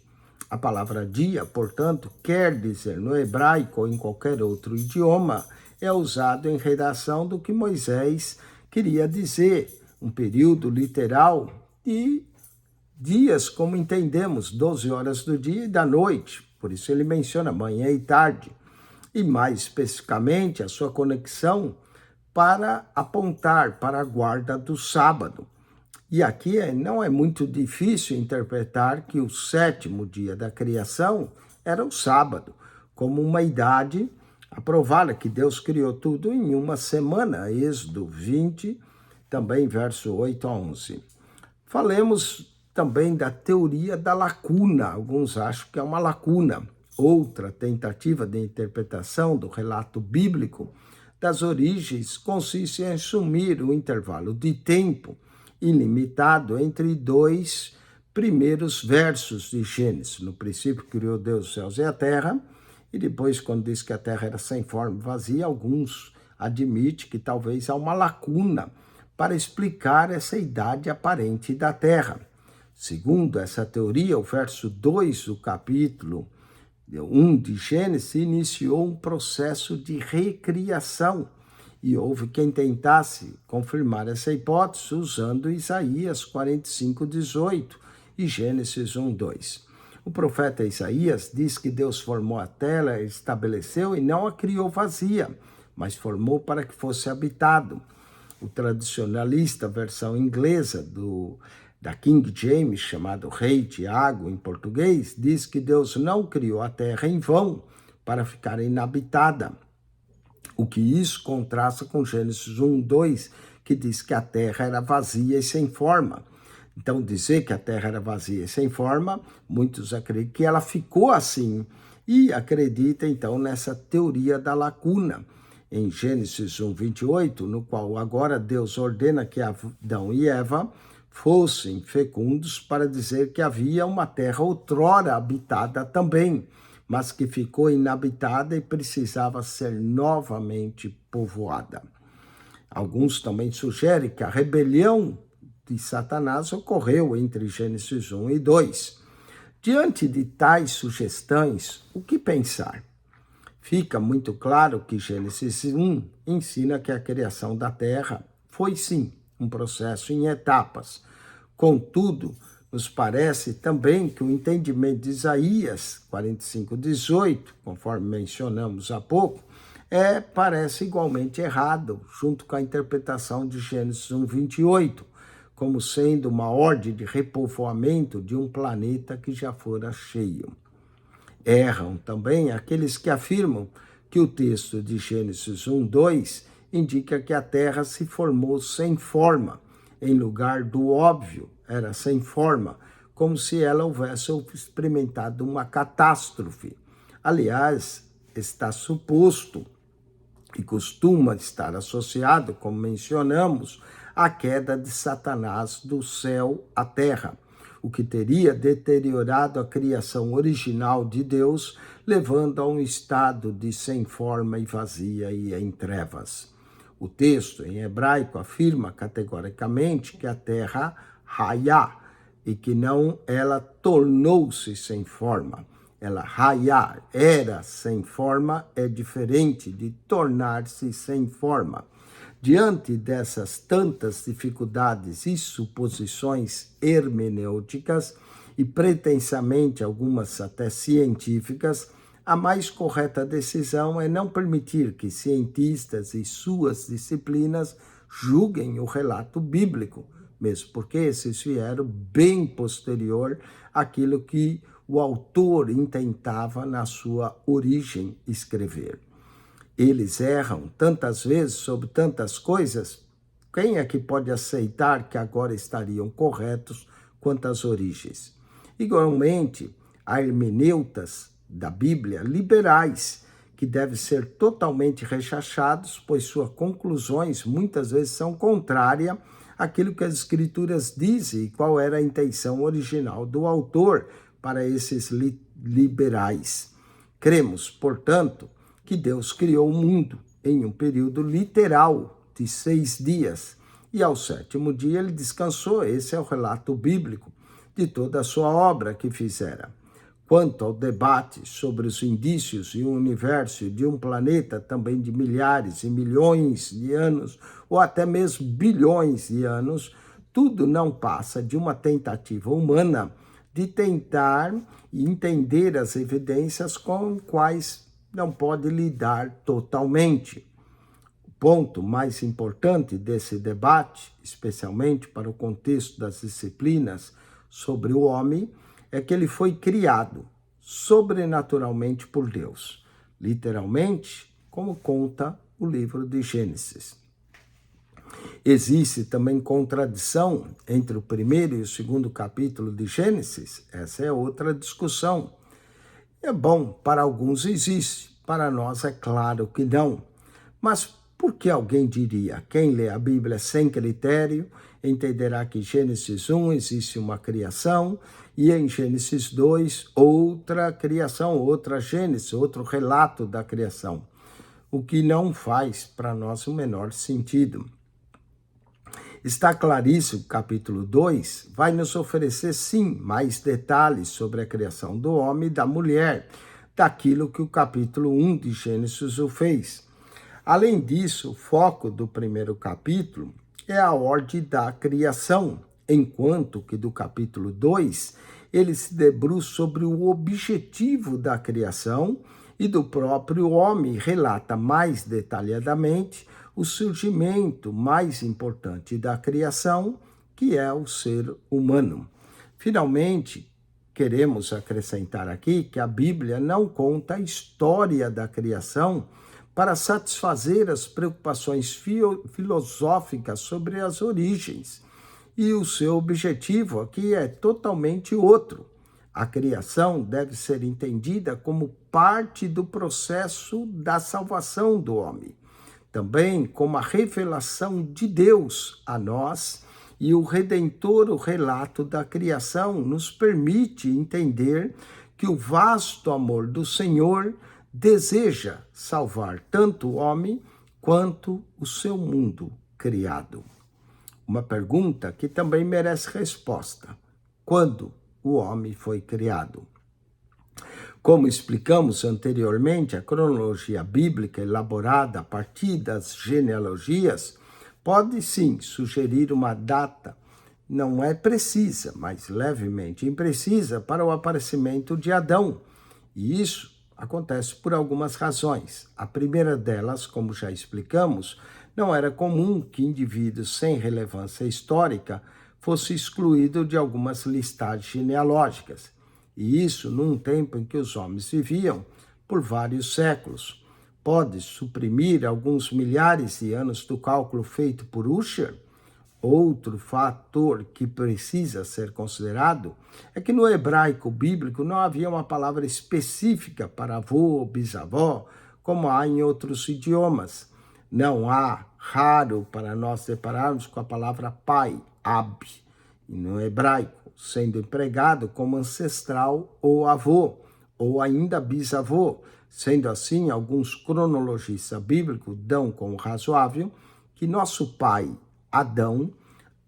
A palavra dia, portanto, quer dizer no hebraico ou em qualquer outro idioma, é usado em redação do que Moisés queria dizer, um período literal de dias, como entendemos, 12 horas do dia e da noite. Por isso ele menciona manhã e tarde. E mais especificamente, a sua conexão para apontar para a guarda do sábado. E aqui não é muito difícil interpretar que o sétimo dia da criação era o sábado, como uma idade aprovada, que Deus criou tudo em uma semana, Êxodo 20, também verso 8 a 11. Falemos também da teoria da lacuna. Alguns acham que é uma lacuna. Outra tentativa de interpretação do relato bíblico das origens consiste em assumir o intervalo de tempo ilimitado entre 2 primeiros versos de Gênesis. No princípio criou Deus os céus e a terra, e depois, quando diz que a terra era sem forma e vazia, alguns admitem que talvez há uma lacuna para explicar essa idade aparente da terra. Segundo essa teoria, o verso 2 do capítulo 1 de Gênesis iniciou um processo de recriação, e houve quem tentasse confirmar essa hipótese usando Isaías 45:18 e Gênesis 1:2. O profeta Isaías diz que Deus formou a terra, estabeleceu e não a criou vazia, mas formou para que fosse habitado. O tradicionalista, versão inglesa da King James, chamado Rei Tiago em português, diz que Deus não criou a terra em vão para ficar inabitada. O que isso contrasta com Gênesis 1:2, que diz que a terra era vazia e sem forma. Então, dizer que a terra era vazia e sem forma, muitos acreditam que ela ficou assim, e acreditam então nessa teoria da lacuna. Em Gênesis 1:28, no qual agora Deus ordena que Adão e Eva fossem fecundos, para dizer que havia uma terra outrora habitada também, mas que ficou inabitada e precisava ser novamente povoada. Alguns também sugerem que a rebelião de Satanás ocorreu entre Gênesis 1 e 2. Diante de tais sugestões, o que pensar? Fica muito claro que Gênesis 1 ensina que a criação da terra foi sim um processo em etapas. Contudo, nos parece também que o entendimento de Isaías 45:18, conforme mencionamos há pouco, parece igualmente errado, junto com a interpretação de Gênesis 1:28, como sendo uma ordem de repovoamento de um planeta que já fora cheio. Erram também aqueles que afirmam que o texto de Gênesis 1:2 indica que a terra se formou sem forma, em lugar do óbvio, era sem forma, como se ela houvesse experimentado uma catástrofe. Aliás, está suposto e costuma estar associado, como mencionamos, à queda de Satanás do céu à terra, o que teria deteriorado a criação original de Deus, levando a um estado de sem forma e vazia e em trevas. O texto em hebraico afirma categoricamente que a terra raiá, e que não ela tornou-se sem forma. Ela raiá, era sem forma, é diferente de tornar-se sem forma. Diante dessas tantas dificuldades e suposições hermenêuticas, e pretensamente algumas até científicas, a mais correta decisão é não permitir que cientistas e suas disciplinas julguem o relato bíblico, mesmo porque esses vieram bem posterior àquilo que o autor intentava na sua origem escrever. Eles erram tantas vezes sobre tantas coisas, quem é que pode aceitar que agora estariam corretos quanto às origens? Igualmente, há hermeneutas da Bíblia liberais, que devem ser totalmente rechaçados, pois suas conclusões muitas vezes são contrárias àquilo que as Escrituras dizem e qual era a intenção original do autor para esses liberais. Cremos, portanto, que Deus criou o mundo em um período literal de 6 dias, e ao 7º dia ele descansou. Esse é o relato bíblico de toda a sua obra que fizera. Quanto ao debate sobre os indícios de um universo e de um planeta também de milhares e milhões de anos, ou até mesmo bilhões de anos, tudo não passa de uma tentativa humana de tentar entender as evidências com quais não pode lidar totalmente. O ponto mais importante desse debate, especialmente para o contexto das disciplinas sobre o homem, é que ele foi criado sobrenaturalmente por Deus, literalmente, como conta o livro de Gênesis. Existe também contradição entre o primeiro e o segundo capítulo de Gênesis? Essa é outra discussão. É bom, para alguns existe, para nós é claro que não. Mas por que alguém diria? Quem lê a Bíblia sem critério entenderá que em Gênesis 1 existe uma criação e em Gênesis 2 outra criação, outra Gênesis, outro relato da criação, o que não faz para nós o menor sentido. Está claríssimo que o capítulo 2 vai nos oferecer, sim, mais detalhes sobre a criação do homem e da mulher, daquilo que o capítulo 1 de Gênesis o fez. Além disso, o foco do primeiro capítulo é a ordem da criação, enquanto que do capítulo 2 ele se debruça sobre o objetivo da criação e do próprio homem, relata mais detalhadamente o surgimento mais importante da criação, que é o ser humano. Finalmente, queremos acrescentar aqui que a Bíblia não conta a história da criação para satisfazer as preocupações filosóficas sobre as origens. E o seu objetivo aqui é totalmente outro. A criação deve ser entendida como parte do processo da salvação do homem, também como a revelação de Deus a nós, e o Redentor, o relato da criação, nos permite entender que o vasto amor do Senhor deseja salvar tanto o homem quanto o seu mundo criado. Uma pergunta que também merece resposta: quando o homem foi criado? Como explicamos anteriormente, a cronologia bíblica elaborada a partir das genealogias pode sim sugerir uma data, não é precisa, mas levemente imprecisa, para o aparecimento de Adão. E isso acontece por algumas razões. A primeira delas, como já explicamos, não era comum que indivíduos sem relevância histórica fossem excluídos de algumas listagens genealógicas. E isso num tempo em que os homens viviam por vários séculos. Pode suprimir alguns milhares de anos do cálculo feito por Ussher? Outro fator que precisa ser considerado é que no hebraico bíblico não havia uma palavra específica para avô ou bisavó, como há em outros idiomas. Não há, raro, para nós depararmos com a palavra pai, ab, e no hebraico, sendo empregado como ancestral ou avô, ou ainda bisavô. Sendo assim, alguns cronologistas bíblicos dão como razoável que nosso pai, Adão,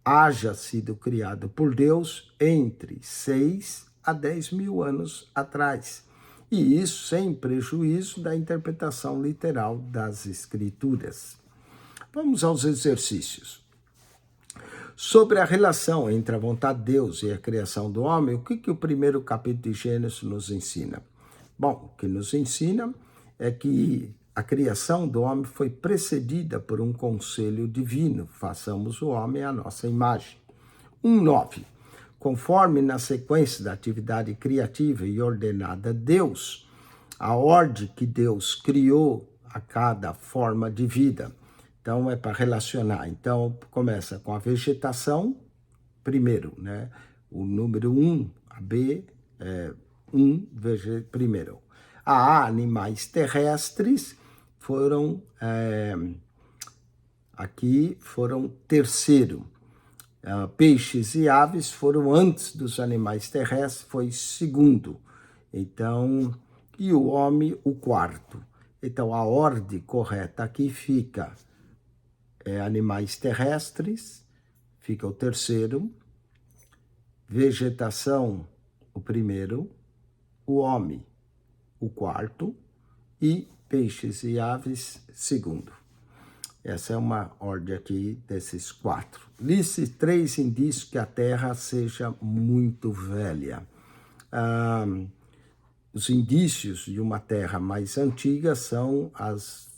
haja sido criado por Deus entre 6 a 10 mil anos atrás. E isso sem prejuízo da interpretação literal das Escrituras. Vamos aos exercícios. Sobre a relação entre a vontade de Deus e a criação do homem, o que o primeiro capítulo de Gênesis nos ensina? Bom, o que nos ensina é que a criação do homem foi precedida por um conselho divino. Façamos o homem à nossa imagem. 1:9. Conforme na sequência da atividade criativa e ordenada Deus, a ordem que Deus criou a cada forma de vida. Então, é para relacionar. Então, começa com a vegetação, primeiro, né? O número 1, a B, 1, primeiro. A animais terrestres foram, aqui foram terceiro. Peixes e aves foram antes dos animais terrestres, foi segundo. Então, e o homem, o quarto. Então, a ordem correta aqui fica animais terrestres, fica o terceiro, vegetação, o primeiro, o homem, o quarto, e peixes e aves, segundo. Essa é uma ordem aqui desses 4. Liste 3 indícios que a Terra seja muito velha. Os indícios de uma Terra mais antiga são as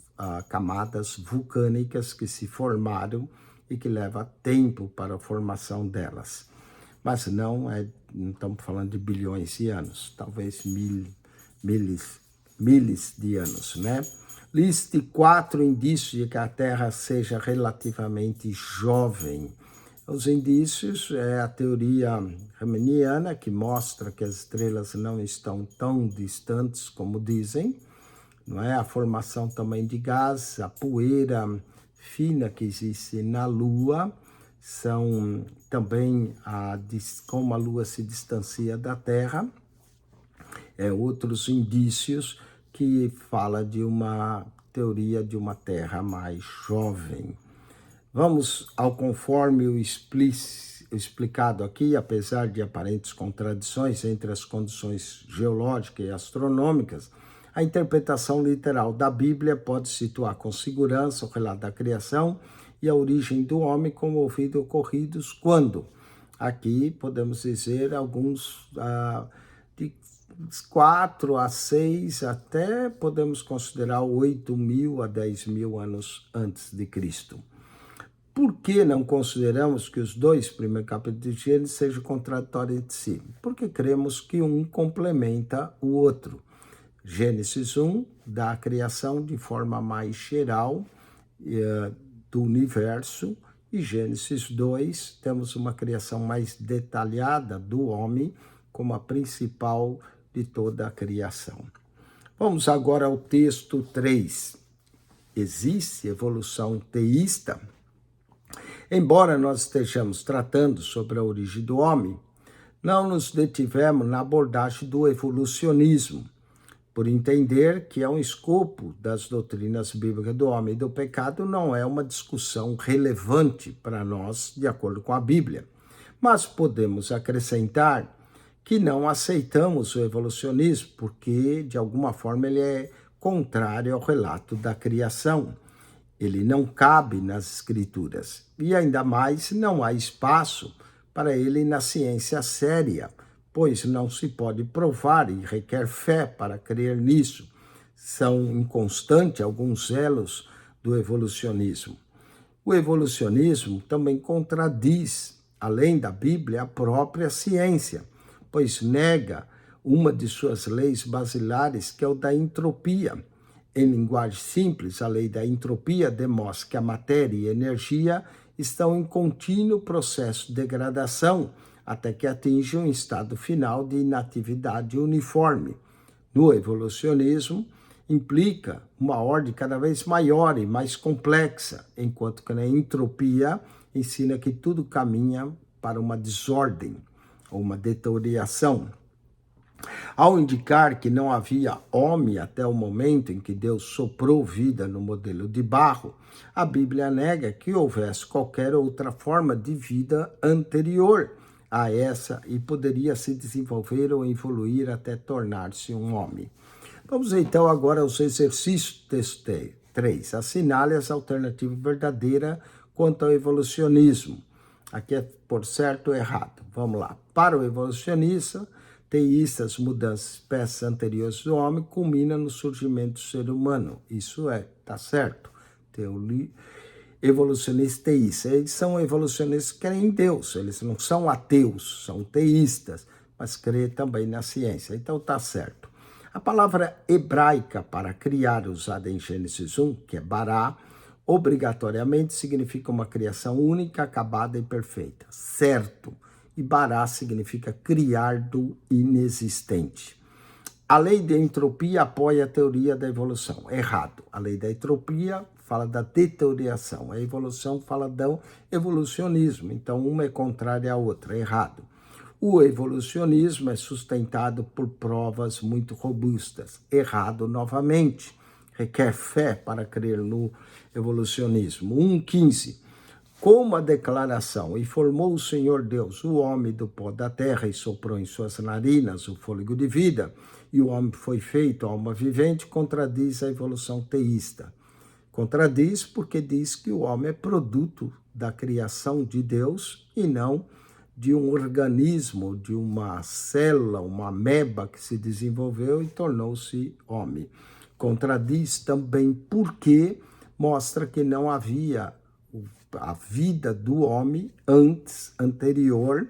camadas vulcânicas que se formaram e que leva tempo para a formação delas. Mas não estamos falando de bilhões de anos, talvez milhas de anos, né? Liste 4 indícios de que a Terra seja relativamente jovem. Os indícios é a teoria riemanniana, que mostra que as estrelas não estão tão distantes como dizem, não é? A formação também de gás, a poeira fina que existe na Lua, são também como a Lua se distancia da Terra, outros indícios que fala de uma teoria de uma Terra mais jovem. Vamos ao conforme o explicado aqui, apesar de aparentes contradições entre as condições geológicas e astronômicas, a interpretação literal da Bíblia pode situar com segurança o relato da criação e a origem do homem como ocorridos quando, aqui podemos dizer alguns de 4 a 6, até podemos considerar 8.000 a 10.000 anos antes de Cristo. Por que não consideramos que os 2 primeiros capítulos de Gênesis sejam contraditórios entre si? Porque cremos que um complementa o outro. Gênesis 1 dá a criação de forma mais geral do universo, e Gênesis 2 temos uma criação mais detalhada do homem como a principal de toda a criação. Vamos agora ao texto 3. Existe evolução teísta? Embora nós estejamos tratando sobre a origem do homem, não nos detivemos na abordagem do evolucionismo, por entender que é um escopo das doutrinas bíblicas do homem e do pecado, não é uma discussão relevante para nós, de acordo com a Bíblia. Mas podemos acrescentar que não aceitamos o evolucionismo, porque, de alguma forma, ele é contrário ao relato da criação. Ele não cabe nas escrituras, e ainda mais não há espaço para ele na ciência séria, pois não se pode provar e requer fé para crer nisso. São inconstantes alguns elos do evolucionismo. O evolucionismo também contradiz, além da Bíblia, a própria ciência, pois nega uma de suas leis basilares, que é o da entropia. Em linguagem simples, a lei da entropia demonstra que a matéria e a energia estão em contínuo processo de degradação até que atinjam um estado final de inatividade uniforme. No evolucionismo, implica uma ordem cada vez maior e mais complexa, enquanto que na entropia ensina que tudo caminha para uma desordem ou uma deterioração. Ao indicar que não havia homem até o momento em que Deus soprou vida no modelo de barro, a Bíblia nega que houvesse qualquer outra forma de vida anterior a essa e poderia se desenvolver ou evoluir até tornar-se um homem. Vamos então agora aos exercícios texto 3. Assinale as alternativas verdadeiras quanto ao evolucionismo. Aqui é por certo ou errado. Vamos lá. Para o evolucionista, teístas, mudanças, espécies anteriores do homem, culmina no surgimento do ser humano. Isso tá certo. Evolucionistas teístas, eles são evolucionistas que creem em Deus, eles não são ateus, são teístas, mas creem também na ciência. Então tá certo. A palavra hebraica para criar, usada em Gênesis 1, que é bará, obrigatoriamente significa uma criação única, acabada e perfeita. Certo. E bará significa criar do inexistente. A lei da entropia apoia a teoria da evolução. Errado. A lei da entropia fala da deterioração. A evolução fala do evolucionismo. Então, uma é contrária à outra. Errado. O evolucionismo é sustentado por provas muito robustas. Errado novamente. Requer fé para crer no evolucionismo. 1,15. Como a declaração, e formou o Senhor Deus o homem do pó da terra e soprou em suas narinas o fôlego de vida, e o homem foi feito alma vivente, contradiz a evolução teísta. Contradiz porque diz que o homem é produto da criação de Deus e não de um organismo, de uma célula, uma ameba que se desenvolveu e tornou-se homem. Contradiz também porque mostra que não havia a vida do homem anterior,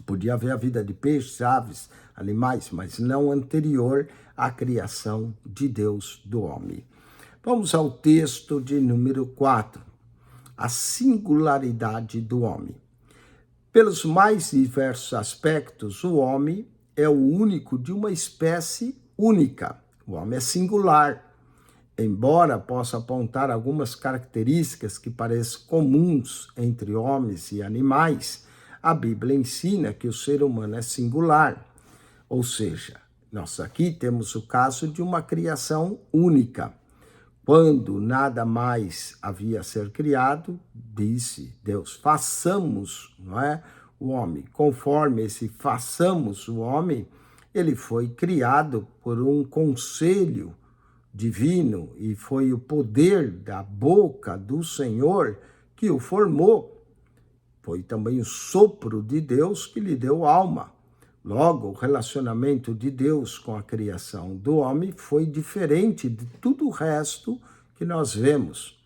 podia haver a vida de peixes, aves, animais, mas não anterior à criação de Deus do homem. Vamos ao texto de número 4, a singularidade do homem. Pelos mais diversos aspectos, o homem é o único de uma espécie única. O homem é singular. Embora possa apontar algumas características que parecem comuns entre homens e animais, a Bíblia ensina que o ser humano é singular. Ou seja, nós aqui temos o caso de uma criação única. Quando nada mais havia a ser criado, disse Deus, façamos, não é, o homem. Conforme esse façamos o homem, ele foi criado por um conselho divino e foi o poder da boca do Senhor que o formou. Foi também o sopro de Deus que lhe deu alma. Logo, o relacionamento de Deus com a criação do homem foi diferente de tudo o resto que nós vemos.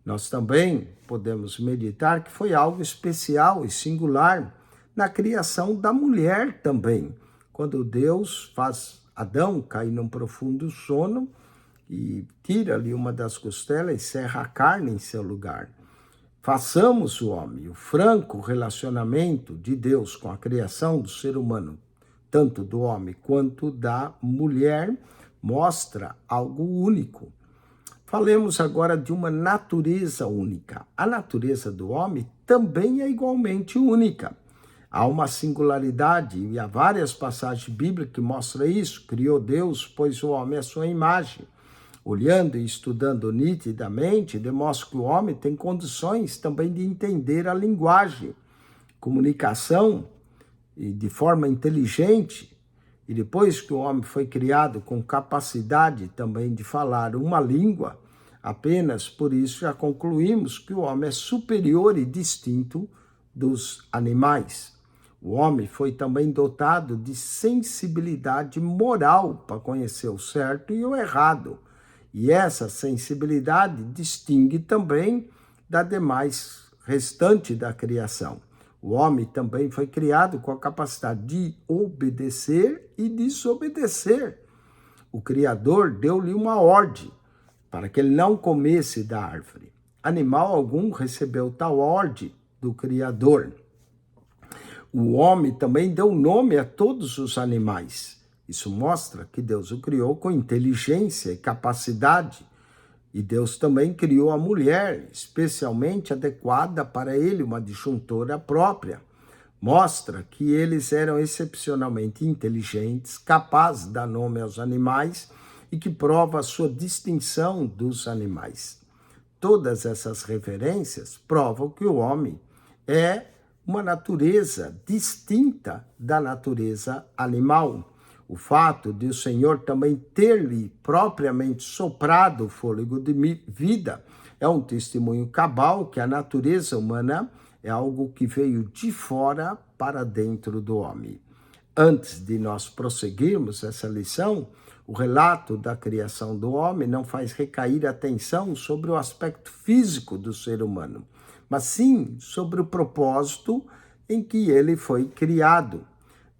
Nós também podemos meditar que foi algo especial e singular na criação da mulher também. Quando Deus faz Adão cair num profundo sono, e tira-lhe uma das costelas e serra a carne em seu lugar. Façamos o homem, o franco relacionamento de Deus com a criação do ser humano, tanto do homem quanto da mulher, mostra algo único. Falemos agora de uma natureza única. A natureza do homem também é igualmente única. Há uma singularidade e há várias passagens bíblicas que mostram isso. Criou Deus, pois o homem é a sua imagem. Olhando e estudando nitidamente, demonstra que o homem tem condições também de entender a linguagem, comunicação, e de forma inteligente. E depois que o homem foi criado com capacidade também de falar uma língua, apenas por isso já concluímos que o homem é superior e distinto dos animais. O homem foi também dotado de sensibilidade moral para conhecer o certo e o errado. E essa sensibilidade distingue também da demais restante da criação. O homem também foi criado com a capacidade de obedecer e desobedecer. O Criador deu-lhe uma ordem para que ele não comesse da árvore. Animal algum recebeu tal ordem do Criador. O homem também deu nome a todos os animais. Isso mostra que Deus o criou com inteligência e capacidade. E Deus também criou a mulher, especialmente adequada para ele, uma disjuntora própria. Mostra que eles eram excepcionalmente inteligentes, capazes de dar nome aos animais e que prova a sua distinção dos animais. Todas essas referências provam que o homem é uma natureza distinta da natureza animal. O fato de o Senhor também ter-lhe propriamente soprado o fôlego de vida é um testemunho cabal que a natureza humana é algo que veio de fora para dentro do homem. Antes de nós prosseguirmos essa lição, o relato da criação do homem não faz recair atenção sobre o aspecto físico do ser humano, mas sim sobre o propósito em que ele foi criado.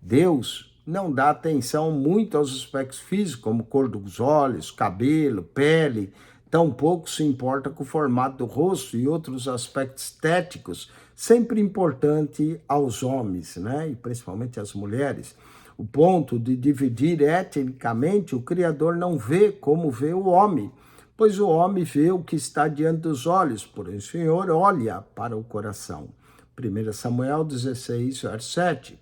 Deus não dá atenção muito aos aspectos físicos, como cor dos olhos, cabelo, pele, tampouco se importa com o formato do rosto e outros aspectos estéticos, sempre importante aos homens, né? E principalmente às mulheres. O ponto de dividir etnicamente, o Criador não vê como vê o homem, pois o homem vê o que está diante dos olhos, porém o Senhor olha para o coração. 1 Samuel 16, verso 7.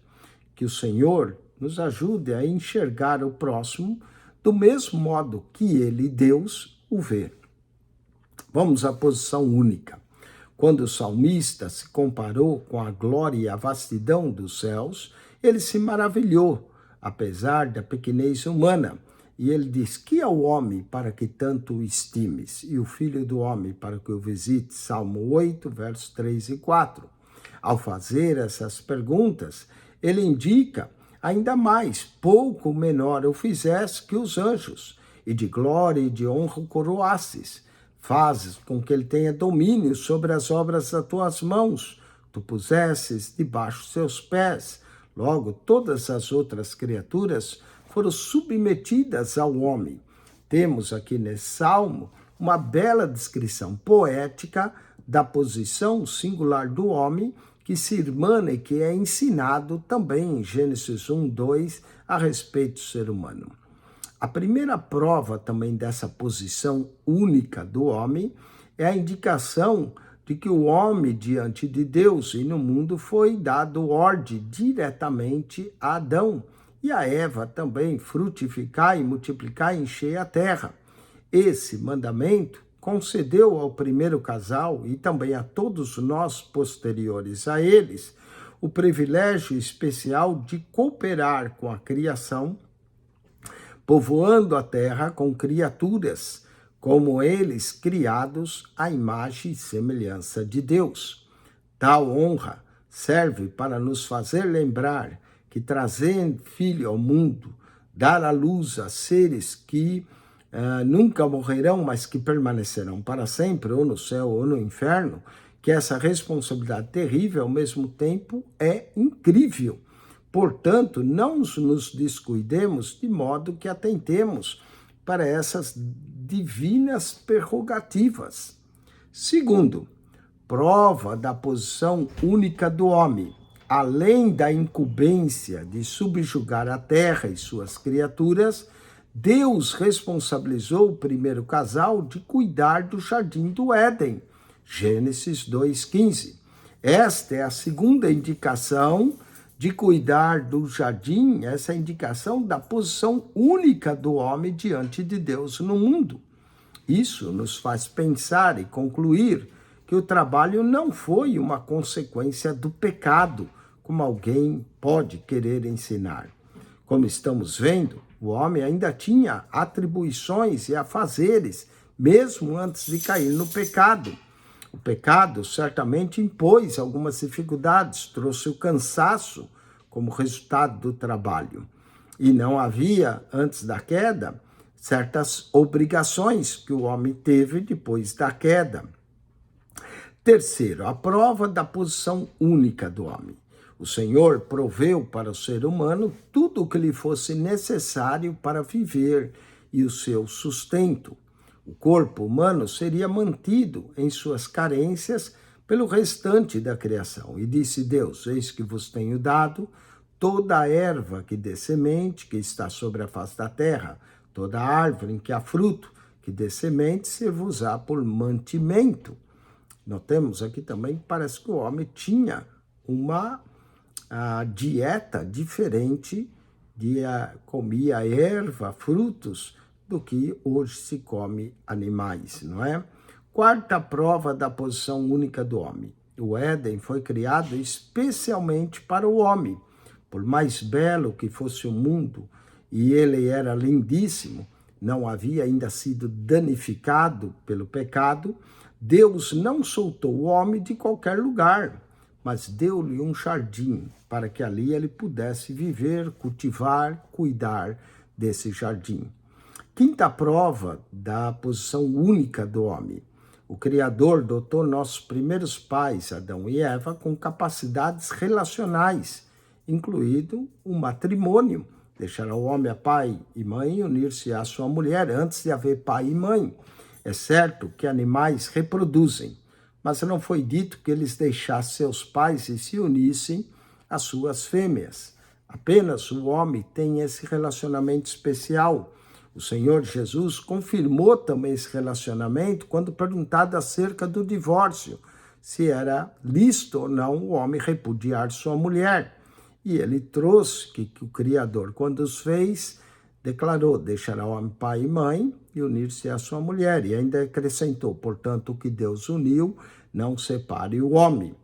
Que o Senhor nos ajude a enxergar o próximo do mesmo modo que ele, Deus, o vê. Vamos à posição única. Quando o salmista se comparou com a glória e a vastidão dos céus, ele se maravilhou, apesar da pequenez humana. E ele diz, que é o homem para que tanto o estimes? E o filho do homem para que o visites? Salmo 8, versos 3 e 4. Ao fazer essas perguntas, ele indica ainda mais, pouco menor o fizesse que os anjos, e de glória e de honra o coroasses. Fazes com que ele tenha domínio sobre as obras das tuas mãos. Tu pusesses debaixo de seus pés. Logo, todas as outras criaturas foram submetidas ao homem. Temos aqui nesse salmo uma bela descrição poética da posição singular do homem, que se irmana e que é ensinado também em Gênesis 1, 2, a respeito do ser humano. A primeira prova também dessa posição única do homem é a indicação de que o homem diante de Deus e no mundo foi dado ordem diretamente a Adão e a Eva também, frutificar e multiplicar e encher a terra. Esse mandamento concedeu ao primeiro casal e também a todos nós posteriores a eles o privilégio especial de cooperar com a criação, povoando a terra com criaturas, como eles criados à imagem e semelhança de Deus. Tal honra serve para nos fazer lembrar que trazer filho ao mundo, dar à luz a seres que nunca morrerão, mas que permanecerão para sempre, ou no céu ou no inferno, que essa responsabilidade terrível, ao mesmo tempo, é incrível. Portanto, não nos descuidemos de modo que atentemos para essas divinas prerrogativas. Segundo, prova da posição única do homem. Além da incumbência de subjugar a terra e suas criaturas, Deus responsabilizou o primeiro casal de cuidar do jardim do Éden. Gênesis 2,15. Esta é a segunda indicação de cuidar do jardim, essa é a indicação da posição única do homem diante de Deus no mundo. Isso nos faz pensar e concluir que o trabalho não foi uma consequência do pecado, como alguém pode querer ensinar. Como estamos vendo, o homem ainda tinha atribuições e afazeres, mesmo antes de cair no pecado. O pecado certamente impôs algumas dificuldades, trouxe o cansaço como resultado do trabalho. E não havia, antes da queda, certas obrigações que o homem teve depois da queda. Terceiro, a prova da posição única do homem. O Senhor proveu para o ser humano tudo o que lhe fosse necessário para viver e o seu sustento. O corpo humano seria mantido em suas carências pelo restante da criação. E disse Deus, eis que vos tenho dado toda a erva que dê semente, que está sobre a face da terra, toda árvore em que há fruto, que dê semente, ser-vos-á por mantimento. Notemos aqui também que parece que o homem tinha uma dieta diferente, comia erva, frutos, do que hoje se come animais, não é? Quarta prova da posição única do homem. O Éden foi criado especialmente para o homem. Por mais belo que fosse o mundo, e ele era lindíssimo, não havia ainda sido danificado pelo pecado, Deus não soltou o homem de qualquer lugar, mas deu-lhe um jardim para que ali ele pudesse viver, cultivar, cuidar desse jardim. Quinta prova da posição única do homem. O Criador dotou nossos primeiros pais, Adão e Eva, com capacidades relacionais, incluído o matrimônio. Deixará o homem a pai e mãe e unir-se à sua mulher antes de haver pai e mãe. É certo que animais reproduzem, mas não foi dito que eles deixassem seus pais e se unissem às suas fêmeas. Apenas o homem tem esse relacionamento especial. O Senhor Jesus confirmou também esse relacionamento quando perguntado acerca do divórcio, se era lícito ou não o homem repudiar sua mulher. E ele trouxe que o Criador, quando os fez, declarou: deixará o homem pai e mãe e unir-se à sua mulher. E ainda acrescentou: portanto, o que Deus uniu, não separe o homem.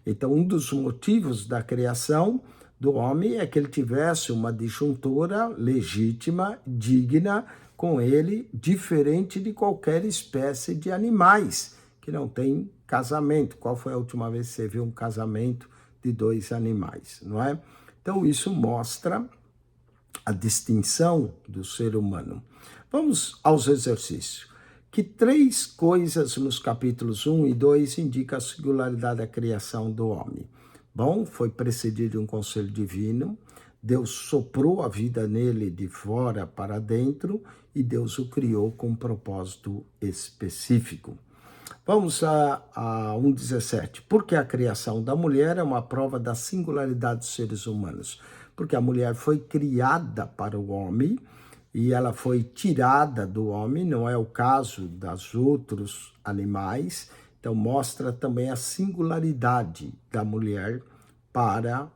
Então, um dos motivos da criação do homem é que ele tivesse uma disjuntura legítima, digna com ele, diferente de qualquer espécie de animais que não tem casamento. Qual foi a última vez que você viu um casamento de dois animais, não é? Então isso mostra a distinção do ser humano. Vamos aos exercícios. Que três coisas nos capítulos 1 e 2 indicam a singularidade da criação do homem? Bom, foi precedido de um conselho divino, Deus soprou a vida nele de fora para dentro e Deus o criou com um propósito específico. Vamos a 1,17. Porque a criação da mulher é uma prova da singularidade dos seres humanos. Porque a mulher foi criada para o homem e ela foi tirada do homem, não é o caso dos outros animais. Então, mostra também a singularidade da mulher para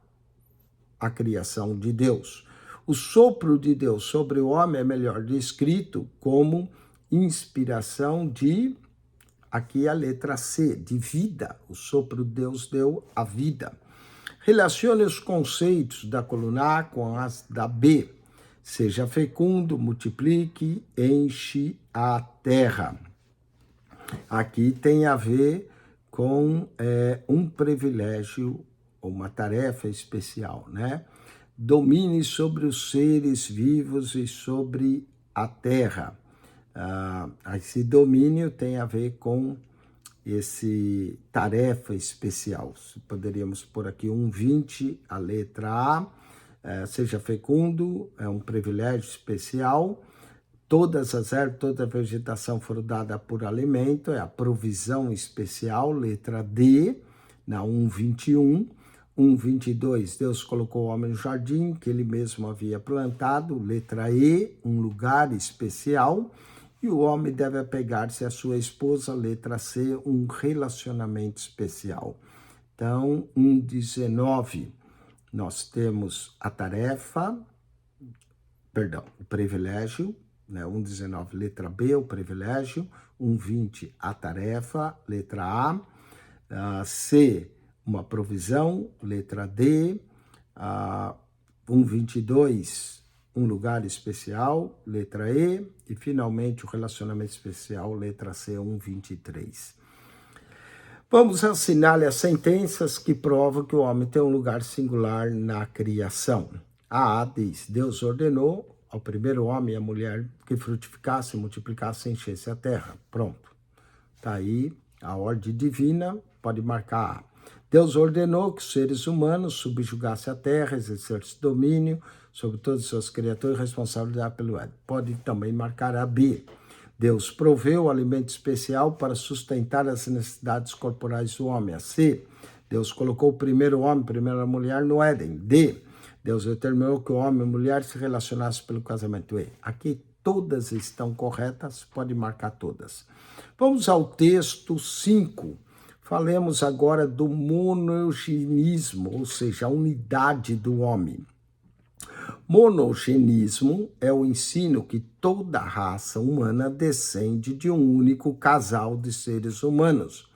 a criação de Deus. O sopro de Deus sobre o homem é melhor descrito como inspiração de, aqui a letra C, de vida. O sopro de Deus deu a vida. Relacione os conceitos da coluna A com as da B. Seja fecundo, multiplique, enche a terra. Aqui tem a ver com um privilégio, uma tarefa especial, né? Domine sobre os seres vivos e sobre a terra. Esse domínio tem a ver com esse tarefa especial. Poderíamos pôr aqui 1,20, a letra A. Seja fecundo, é um privilégio especial. Todas as ervas, toda a vegetação foram dada por alimento, é a provisão especial, letra D, na 1,21. 1,22, Deus colocou o homem no jardim que ele mesmo havia plantado, letra E, um lugar especial, e o homem deve apegar-se à sua esposa, letra C, um relacionamento especial. Então, 1,19, nós temos a tarefa, o privilégio, né? 1,19, letra B, o privilégio. 1,20, a tarefa, letra A. C, uma provisão, letra D. 1,22, um lugar especial, letra E. E, finalmente, o relacionamento especial, letra C, 1,23. Vamos assinar as sentenças que provam que o homem tem um lugar singular na criação. A diz: Deus ordenou ao primeiro homem e à mulher que frutificasse, multiplicasse e enchesse a terra. Pronto. Está aí a ordem divina, pode marcar A. Deus ordenou que os seres humanos subjugassem a terra, exercessem domínio sobre todas as suas criaturas e responsabilidade pelo Éden. Pode também marcar a B. Deus proveu o alimento especial para sustentar as necessidades corporais do homem. A C. Deus colocou o primeiro homem, a primeira mulher no Éden. D. Deus determinou que o homem e a mulher se relacionassem pelo casamento. E aqui todas estão corretas, pode marcar todas. Vamos ao texto 5. Falemos agora do monogenismo, ou seja, a unidade do homem. Monogenismo é o ensino que toda raça humana descende de um único casal de seres humanos.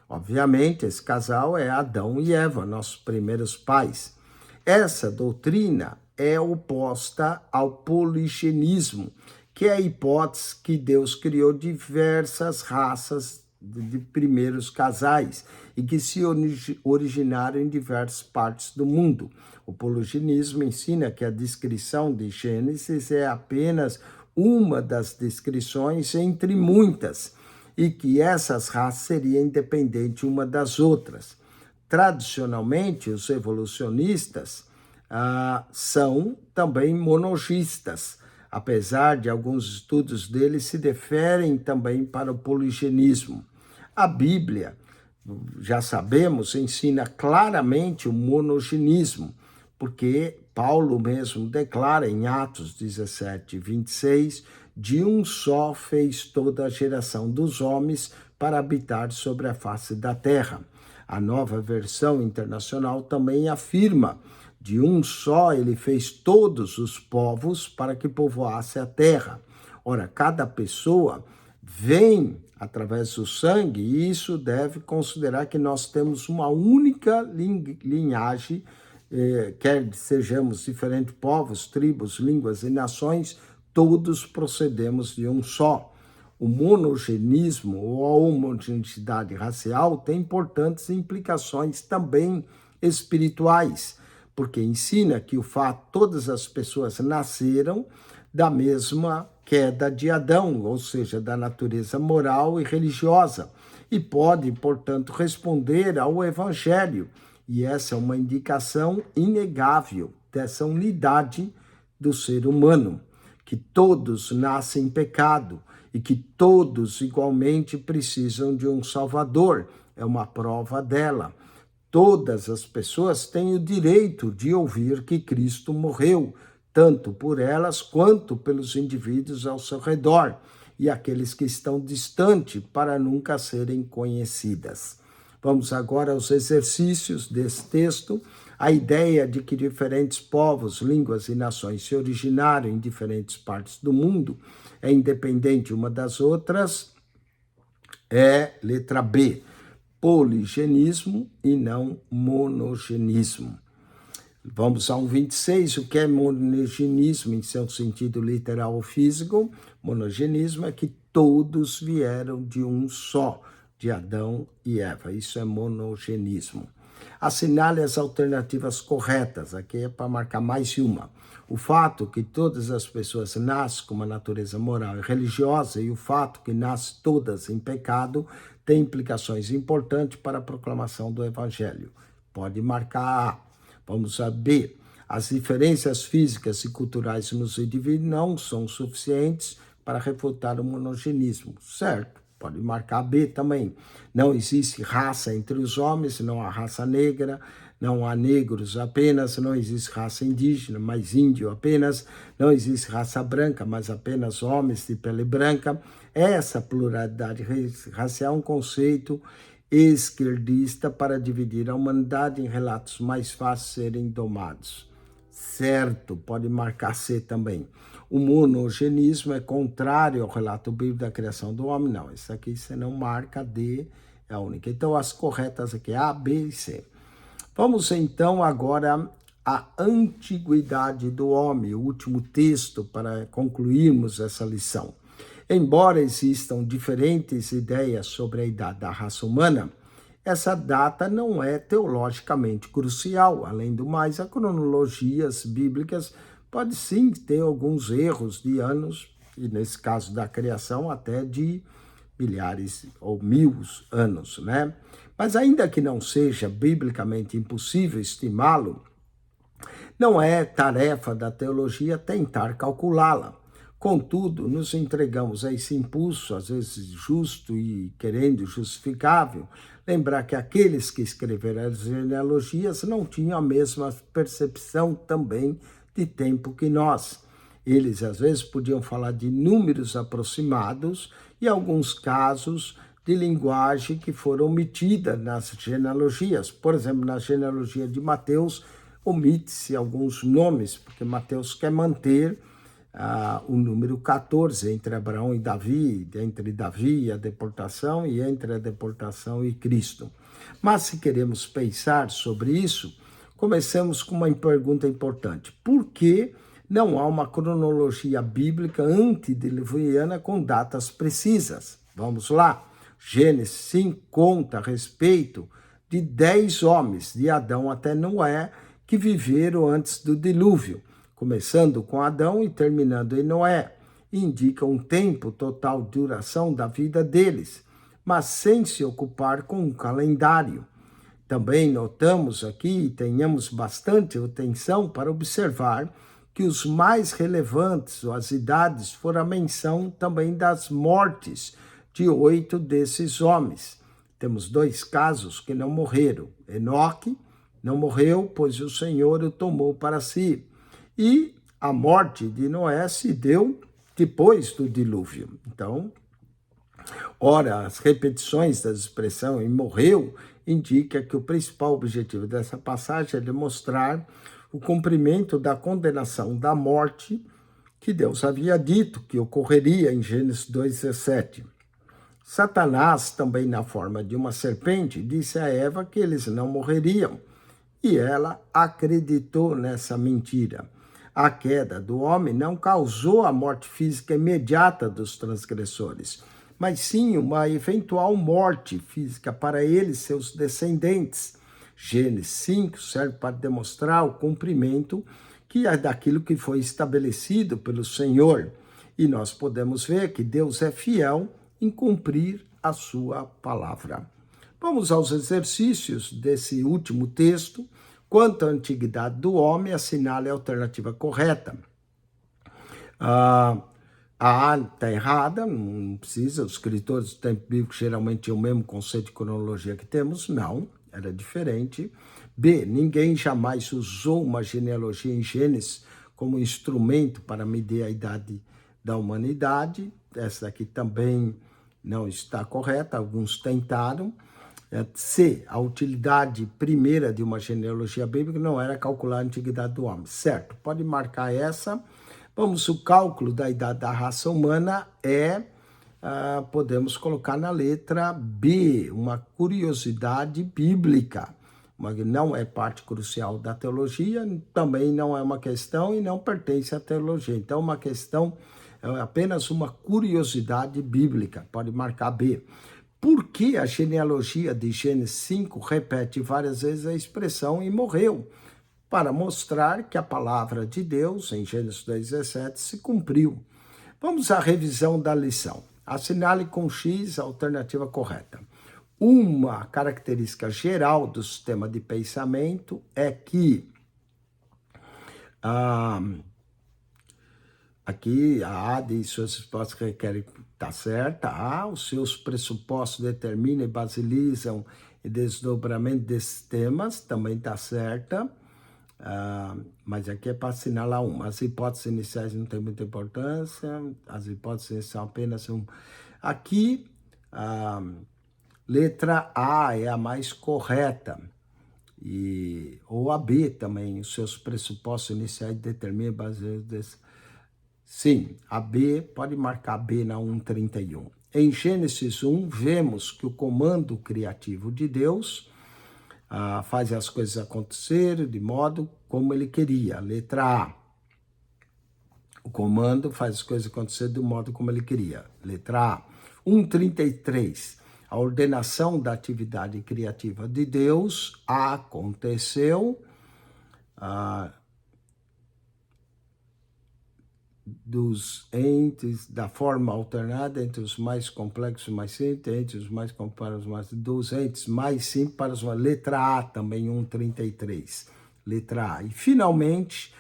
Obviamente, esse casal é Adão e Eva, nossos primeiros pais. Essa doutrina é oposta ao poligenismo, que é a hipótese que Deus criou diversas raças de primeiros casais e que se originaram em diversas partes do mundo. O pologenismo ensina que a descrição de Gênesis é apenas uma das descrições entre muitas e que essas raças seriam independentes uma das outras. Tradicionalmente, os evolucionistas são também monogistas, apesar de alguns estudos deles se diferem também para o poligenismo. A Bíblia, já sabemos, ensina claramente o monogenismo, porque Paulo mesmo declara em Atos 17, 26, de um só fez toda a geração dos homens para habitar sobre a face da terra. A Nova Versão Internacional também afirma, de um só ele fez todos os povos para que povoasse a terra. Ora, cada pessoa vem através do sangue, e isso deve considerar que nós temos uma única linhagem, quer sejamos diferentes povos, tribos, línguas e nações, todos procedemos de um só. O monogenismo ou a homogeneidade racial tem importantes implicações também espirituais, porque ensina que o fato de todas as pessoas nasceram da mesma queda de Adão, ou seja, da natureza moral e religiosa, e pode, portanto, responder ao Evangelho. E essa é uma indicação inegável dessa unidade do ser humano, que todos nascem em pecado e que todos igualmente precisam de um Salvador. É uma prova dela. Todas as pessoas têm o direito de ouvir que Cristo morreu, tanto por elas quanto pelos indivíduos ao seu redor e aqueles que estão distantes para nunca serem conhecidas. Vamos agora aos exercícios desse texto. A ideia de que diferentes povos, línguas e nações se originaram em diferentes partes do mundo é independente uma das outras é letra B, poligenismo e não monogenismo. Vamos ao 26, o que é monogenismo em seu sentido literal ou físico? Monogenismo é que todos vieram de um só, de Adão e Eva. Isso é monogenismo. Assinale as alternativas corretas, aqui é para marcar mais uma. O fato que todas as pessoas nascem com uma natureza moral e religiosa e o fato que nascem todas em pecado tem implicações importantes para a proclamação do Evangelho. Pode marcar A. Vamos a B. As diferenças físicas e culturais nos indivíduos não são suficientes para refutar o monogenismo. Certo, pode marcar B também. Não existe raça entre os homens, não há raça negra, não há negros apenas, não existe raça indígena, mas índio apenas, não existe raça branca, mas apenas homens de pele branca. Essa pluralidade racial é um conceito esquerdista para dividir a humanidade em relatos mais fáceis de serem domados. Certo, pode marcar C também. O monogenismo é contrário ao relato bíblico da criação do homem. Não, isso aqui você não marca, D é a única. Então, as corretas aqui, A, B e C. Vamos então agora à antiguidade do homem, o último texto para concluirmos essa lição. Embora existam diferentes ideias sobre a idade da raça humana, essa data não é teologicamente crucial. Além do mais, as cronologias bíblicas podem sim ter alguns erros de anos, e nesse caso da criação até de milhares ou mil anos, né? Mas ainda que não seja biblicamente impossível estimá-lo, não é tarefa da teologia tentar calculá-la. Contudo, nos entregamos a esse impulso, às vezes justo e querendo justificável, lembrar que aqueles que escreveram as genealogias não tinham a mesma percepção também de tempo que nós. Eles, às vezes, podiam falar de números aproximados e, em alguns casos, de linguagem que foram omitidas nas genealogias. Por exemplo, na genealogia de Mateus, omite-se alguns nomes, porque Mateus quer manter o número 14 entre Abraão e Davi, entre Davi e a deportação e entre a deportação e Cristo. Mas se queremos pensar sobre isso, comecemos com uma pergunta importante. Por que não há uma cronologia bíblica antediluviana com datas precisas? Vamos lá. Gênesis 5 conta a respeito de 10 homens, de Adão até Noé, que viveram antes do dilúvio, começando com Adão e terminando em Noé. Indica um tempo total de duração da vida deles, mas sem se ocupar com um calendário. Também notamos aqui, e tenhamos bastante atenção para observar que os mais relevantes, as idades, foram a menção também das mortes de 8 desses homens. Temos 2 casos que não morreram. Enoque não morreu, pois o Senhor o tomou para si. E a morte de Noé se deu depois do dilúvio. Então, ora, as repetições da expressão "e morreu" indica que o principal objetivo dessa passagem é demonstrar o cumprimento da condenação da morte que Deus havia dito que ocorreria em Gênesis 2,17. Satanás, também na forma de uma serpente, disse a Eva que eles não morreriam, e ela acreditou nessa mentira. A queda do homem não causou a morte física imediata dos transgressores, mas sim uma eventual morte física para eles e seus descendentes. Gênesis 5 serve para demonstrar o cumprimento que é daquilo que foi estabelecido pelo Senhor. E nós podemos ver que Deus é fiel em cumprir a sua palavra. Vamos aos exercícios desse último texto. Quanto à antiguidade do homem, assinale a alternativa correta. A A está errada, não precisa, os escritores do tempo bíblico geralmente tinham o mesmo conceito de cronologia que temos, não, era diferente. B, ninguém jamais usou uma genealogia em Gênesis como instrumento para medir a idade da humanidade, essa aqui também não está correta, alguns tentaram. C, a utilidade primeira de uma genealogia bíblica não era calcular a antiguidade do homem, certo, pode marcar essa. Vamos, o cálculo da idade da raça humana podemos colocar na letra B, uma curiosidade bíblica, não é parte crucial da teologia, também não é uma questão e não pertence à teologia, então uma questão é apenas uma curiosidade bíblica, pode marcar B. Por que a genealogia de Gênesis 5 repete várias vezes a expressão "e morreu"? Para mostrar que a palavra de Deus, em Gênesis 2,17, se cumpriu. Vamos à revisão da lição. Assinale com X a alternativa correta. Uma característica geral do sistema de pensamento é que aqui a A de suas respostas requerem, está certa, os seus pressupostos determinam e basilizam o desdobramento desses temas, também está certa. Mas aqui é para assinalar uma. As hipóteses iniciais não têm muita importância, as hipóteses iniciais são apenas um. Aqui, letra A é a mais correta, ou a B também, os seus pressupostos iniciais determinam baseados desse. Sim, a B, pode marcar B na 1:31. Em Gênesis 1, vemos que o comando criativo de Deus faz as coisas acontecerem de modo como ele queria. Letra A. O comando faz as coisas acontecerem do modo como ele queria. Letra A. 1:33. A ordenação da atividade criativa de Deus aconteceu dos entes da forma alternada entre os mais complexos e mais simples, entre os mais complexos mais dos entes mais simples para os mais. Letra A também 1:33. Letra A. E finalmente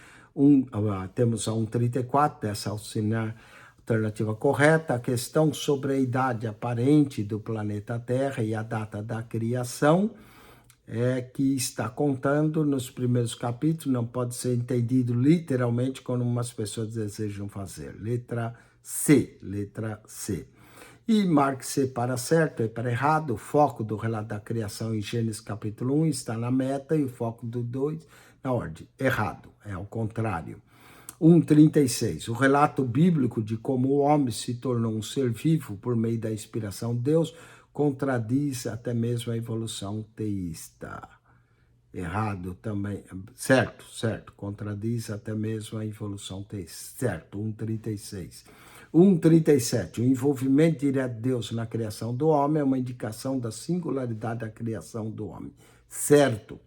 temos a 1:34 dessa alternativa correta, a questão sobre a idade aparente do planeta Terra e a data da criação que está contando nos primeiros capítulos, não pode ser entendido literalmente como umas pessoas desejam fazer. Letra C, letra C. E marque C para certo e para errado. O foco do relato da criação em Gênesis capítulo 1 está na meta e o foco do 2 na ordem. Errado, é ao contrário. 1:36. O relato bíblico de como o homem se tornou um ser vivo por meio da inspiração de Deus contradiz até mesmo a evolução teísta. Errado também. Certo, contradiz até mesmo a evolução teísta. Certo, 1:36. 1,37. O envolvimento direto de Deus na criação do homem é uma indicação da singularidade da criação do homem. Certo.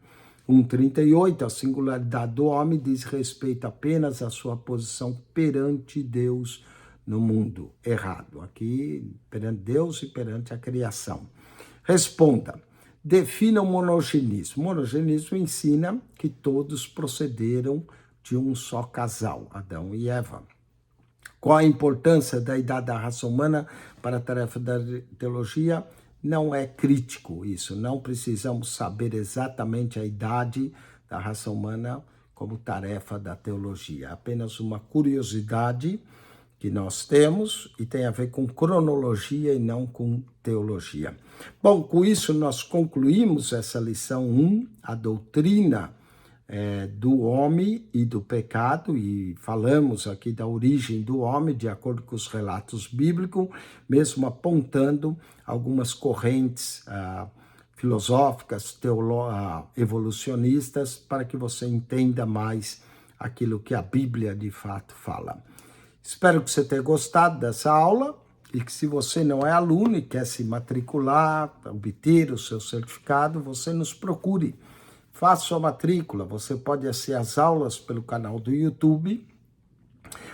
1,38. A singularidade do homem diz respeito apenas à sua posição perante Deus no mundo. Errado. Aqui, perante Deus e perante a criação. Responda. Defina o monogenismo. O monogenismo ensina que todos procederam de um só casal, Adão e Eva. Qual a importância da idade da raça humana para a tarefa da teologia? Não é crítico isso, não precisamos saber exatamente a idade da raça humana como tarefa da teologia. É apenas uma curiosidade que nós temos e tem a ver com cronologia e não com teologia. Bom, com isso nós concluímos essa lição 1, a doutrina do homem e do pecado, e falamos aqui da origem do homem, de acordo com os relatos bíblicos, mesmo apontando algumas correntes filosóficas, evolucionistas, para que você entenda mais aquilo que a Bíblia de fato fala. Espero que você tenha gostado dessa aula e que, se você não é aluno e quer se matricular, obter o seu certificado, você nos procure. Faça sua matrícula, você pode assistir às aulas pelo canal do YouTube,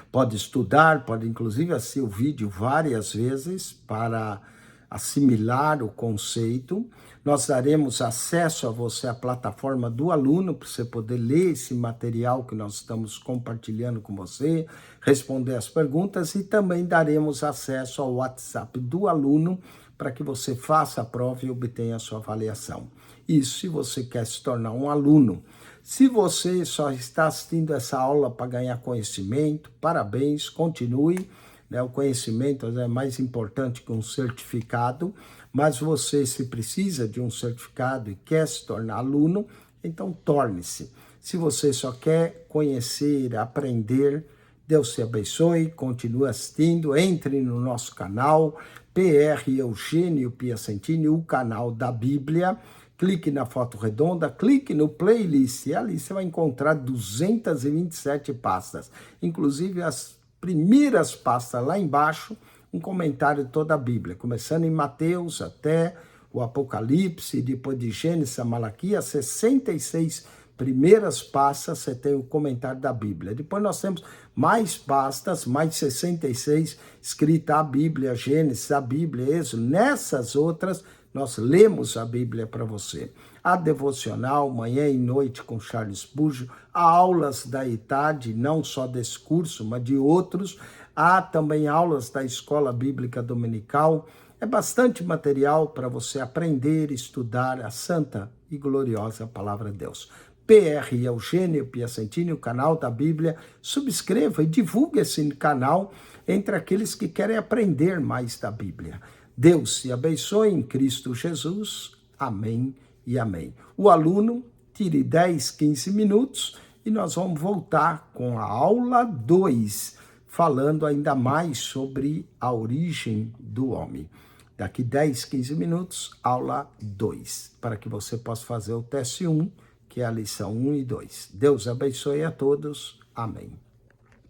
pode estudar, pode inclusive assistir o vídeo várias vezes para assimilar o conceito. Nós daremos acesso a você à plataforma do aluno, para você poder ler esse material que nós estamos compartilhando com você, responder as perguntas, e também daremos acesso ao WhatsApp do aluno para que você faça a prova e obtenha a sua avaliação. Isso se você quer se tornar um aluno. Se você só está assistindo essa aula para ganhar conhecimento, parabéns, continue. O conhecimento é mais importante que um certificado, mas você, se precisa de um certificado e quer se tornar aluno, então torne-se. Se você só quer conhecer, aprender, Deus te abençoe, continue assistindo, entre no nosso canal, PR Eugênio Piacentini, o canal da Bíblia. Clique na foto redonda, clique no playlist, e ali você vai encontrar 227 pastas, inclusive as primeiras pastas lá embaixo, um comentário de toda a Bíblia, começando em Mateus até o Apocalipse, depois de Gênesis a Malaquias, 66 primeiras pastas, você tem o comentário da Bíblia. Depois nós temos mais pastas, mais 66, escrita a Bíblia, Gênesis, a Bíblia, Êxodo. Nessas outras, nós lemos a Bíblia para você. A devocional, manhã e noite com Charles Spurgeon, há aulas da ETAD, não só desse curso, mas de outros. Há também aulas da Escola Bíblica Dominical. É bastante material para você aprender e estudar a santa e gloriosa Palavra de Deus. PR Eugênio Piacentini, o canal da Bíblia. Subscreva e divulgue esse canal entre aqueles que querem aprender mais da Bíblia. Deus te abençoe em Cristo Jesus. Amém e amém. O aluno, tire 10, 15 minutos e nós vamos voltar com a aula 2, falando ainda mais sobre a origem do homem. Daqui 10, 15 minutos, aula 2, para que você possa fazer o teste 1, que é a lição 1 e 2. Deus abençoe a todos. Amém.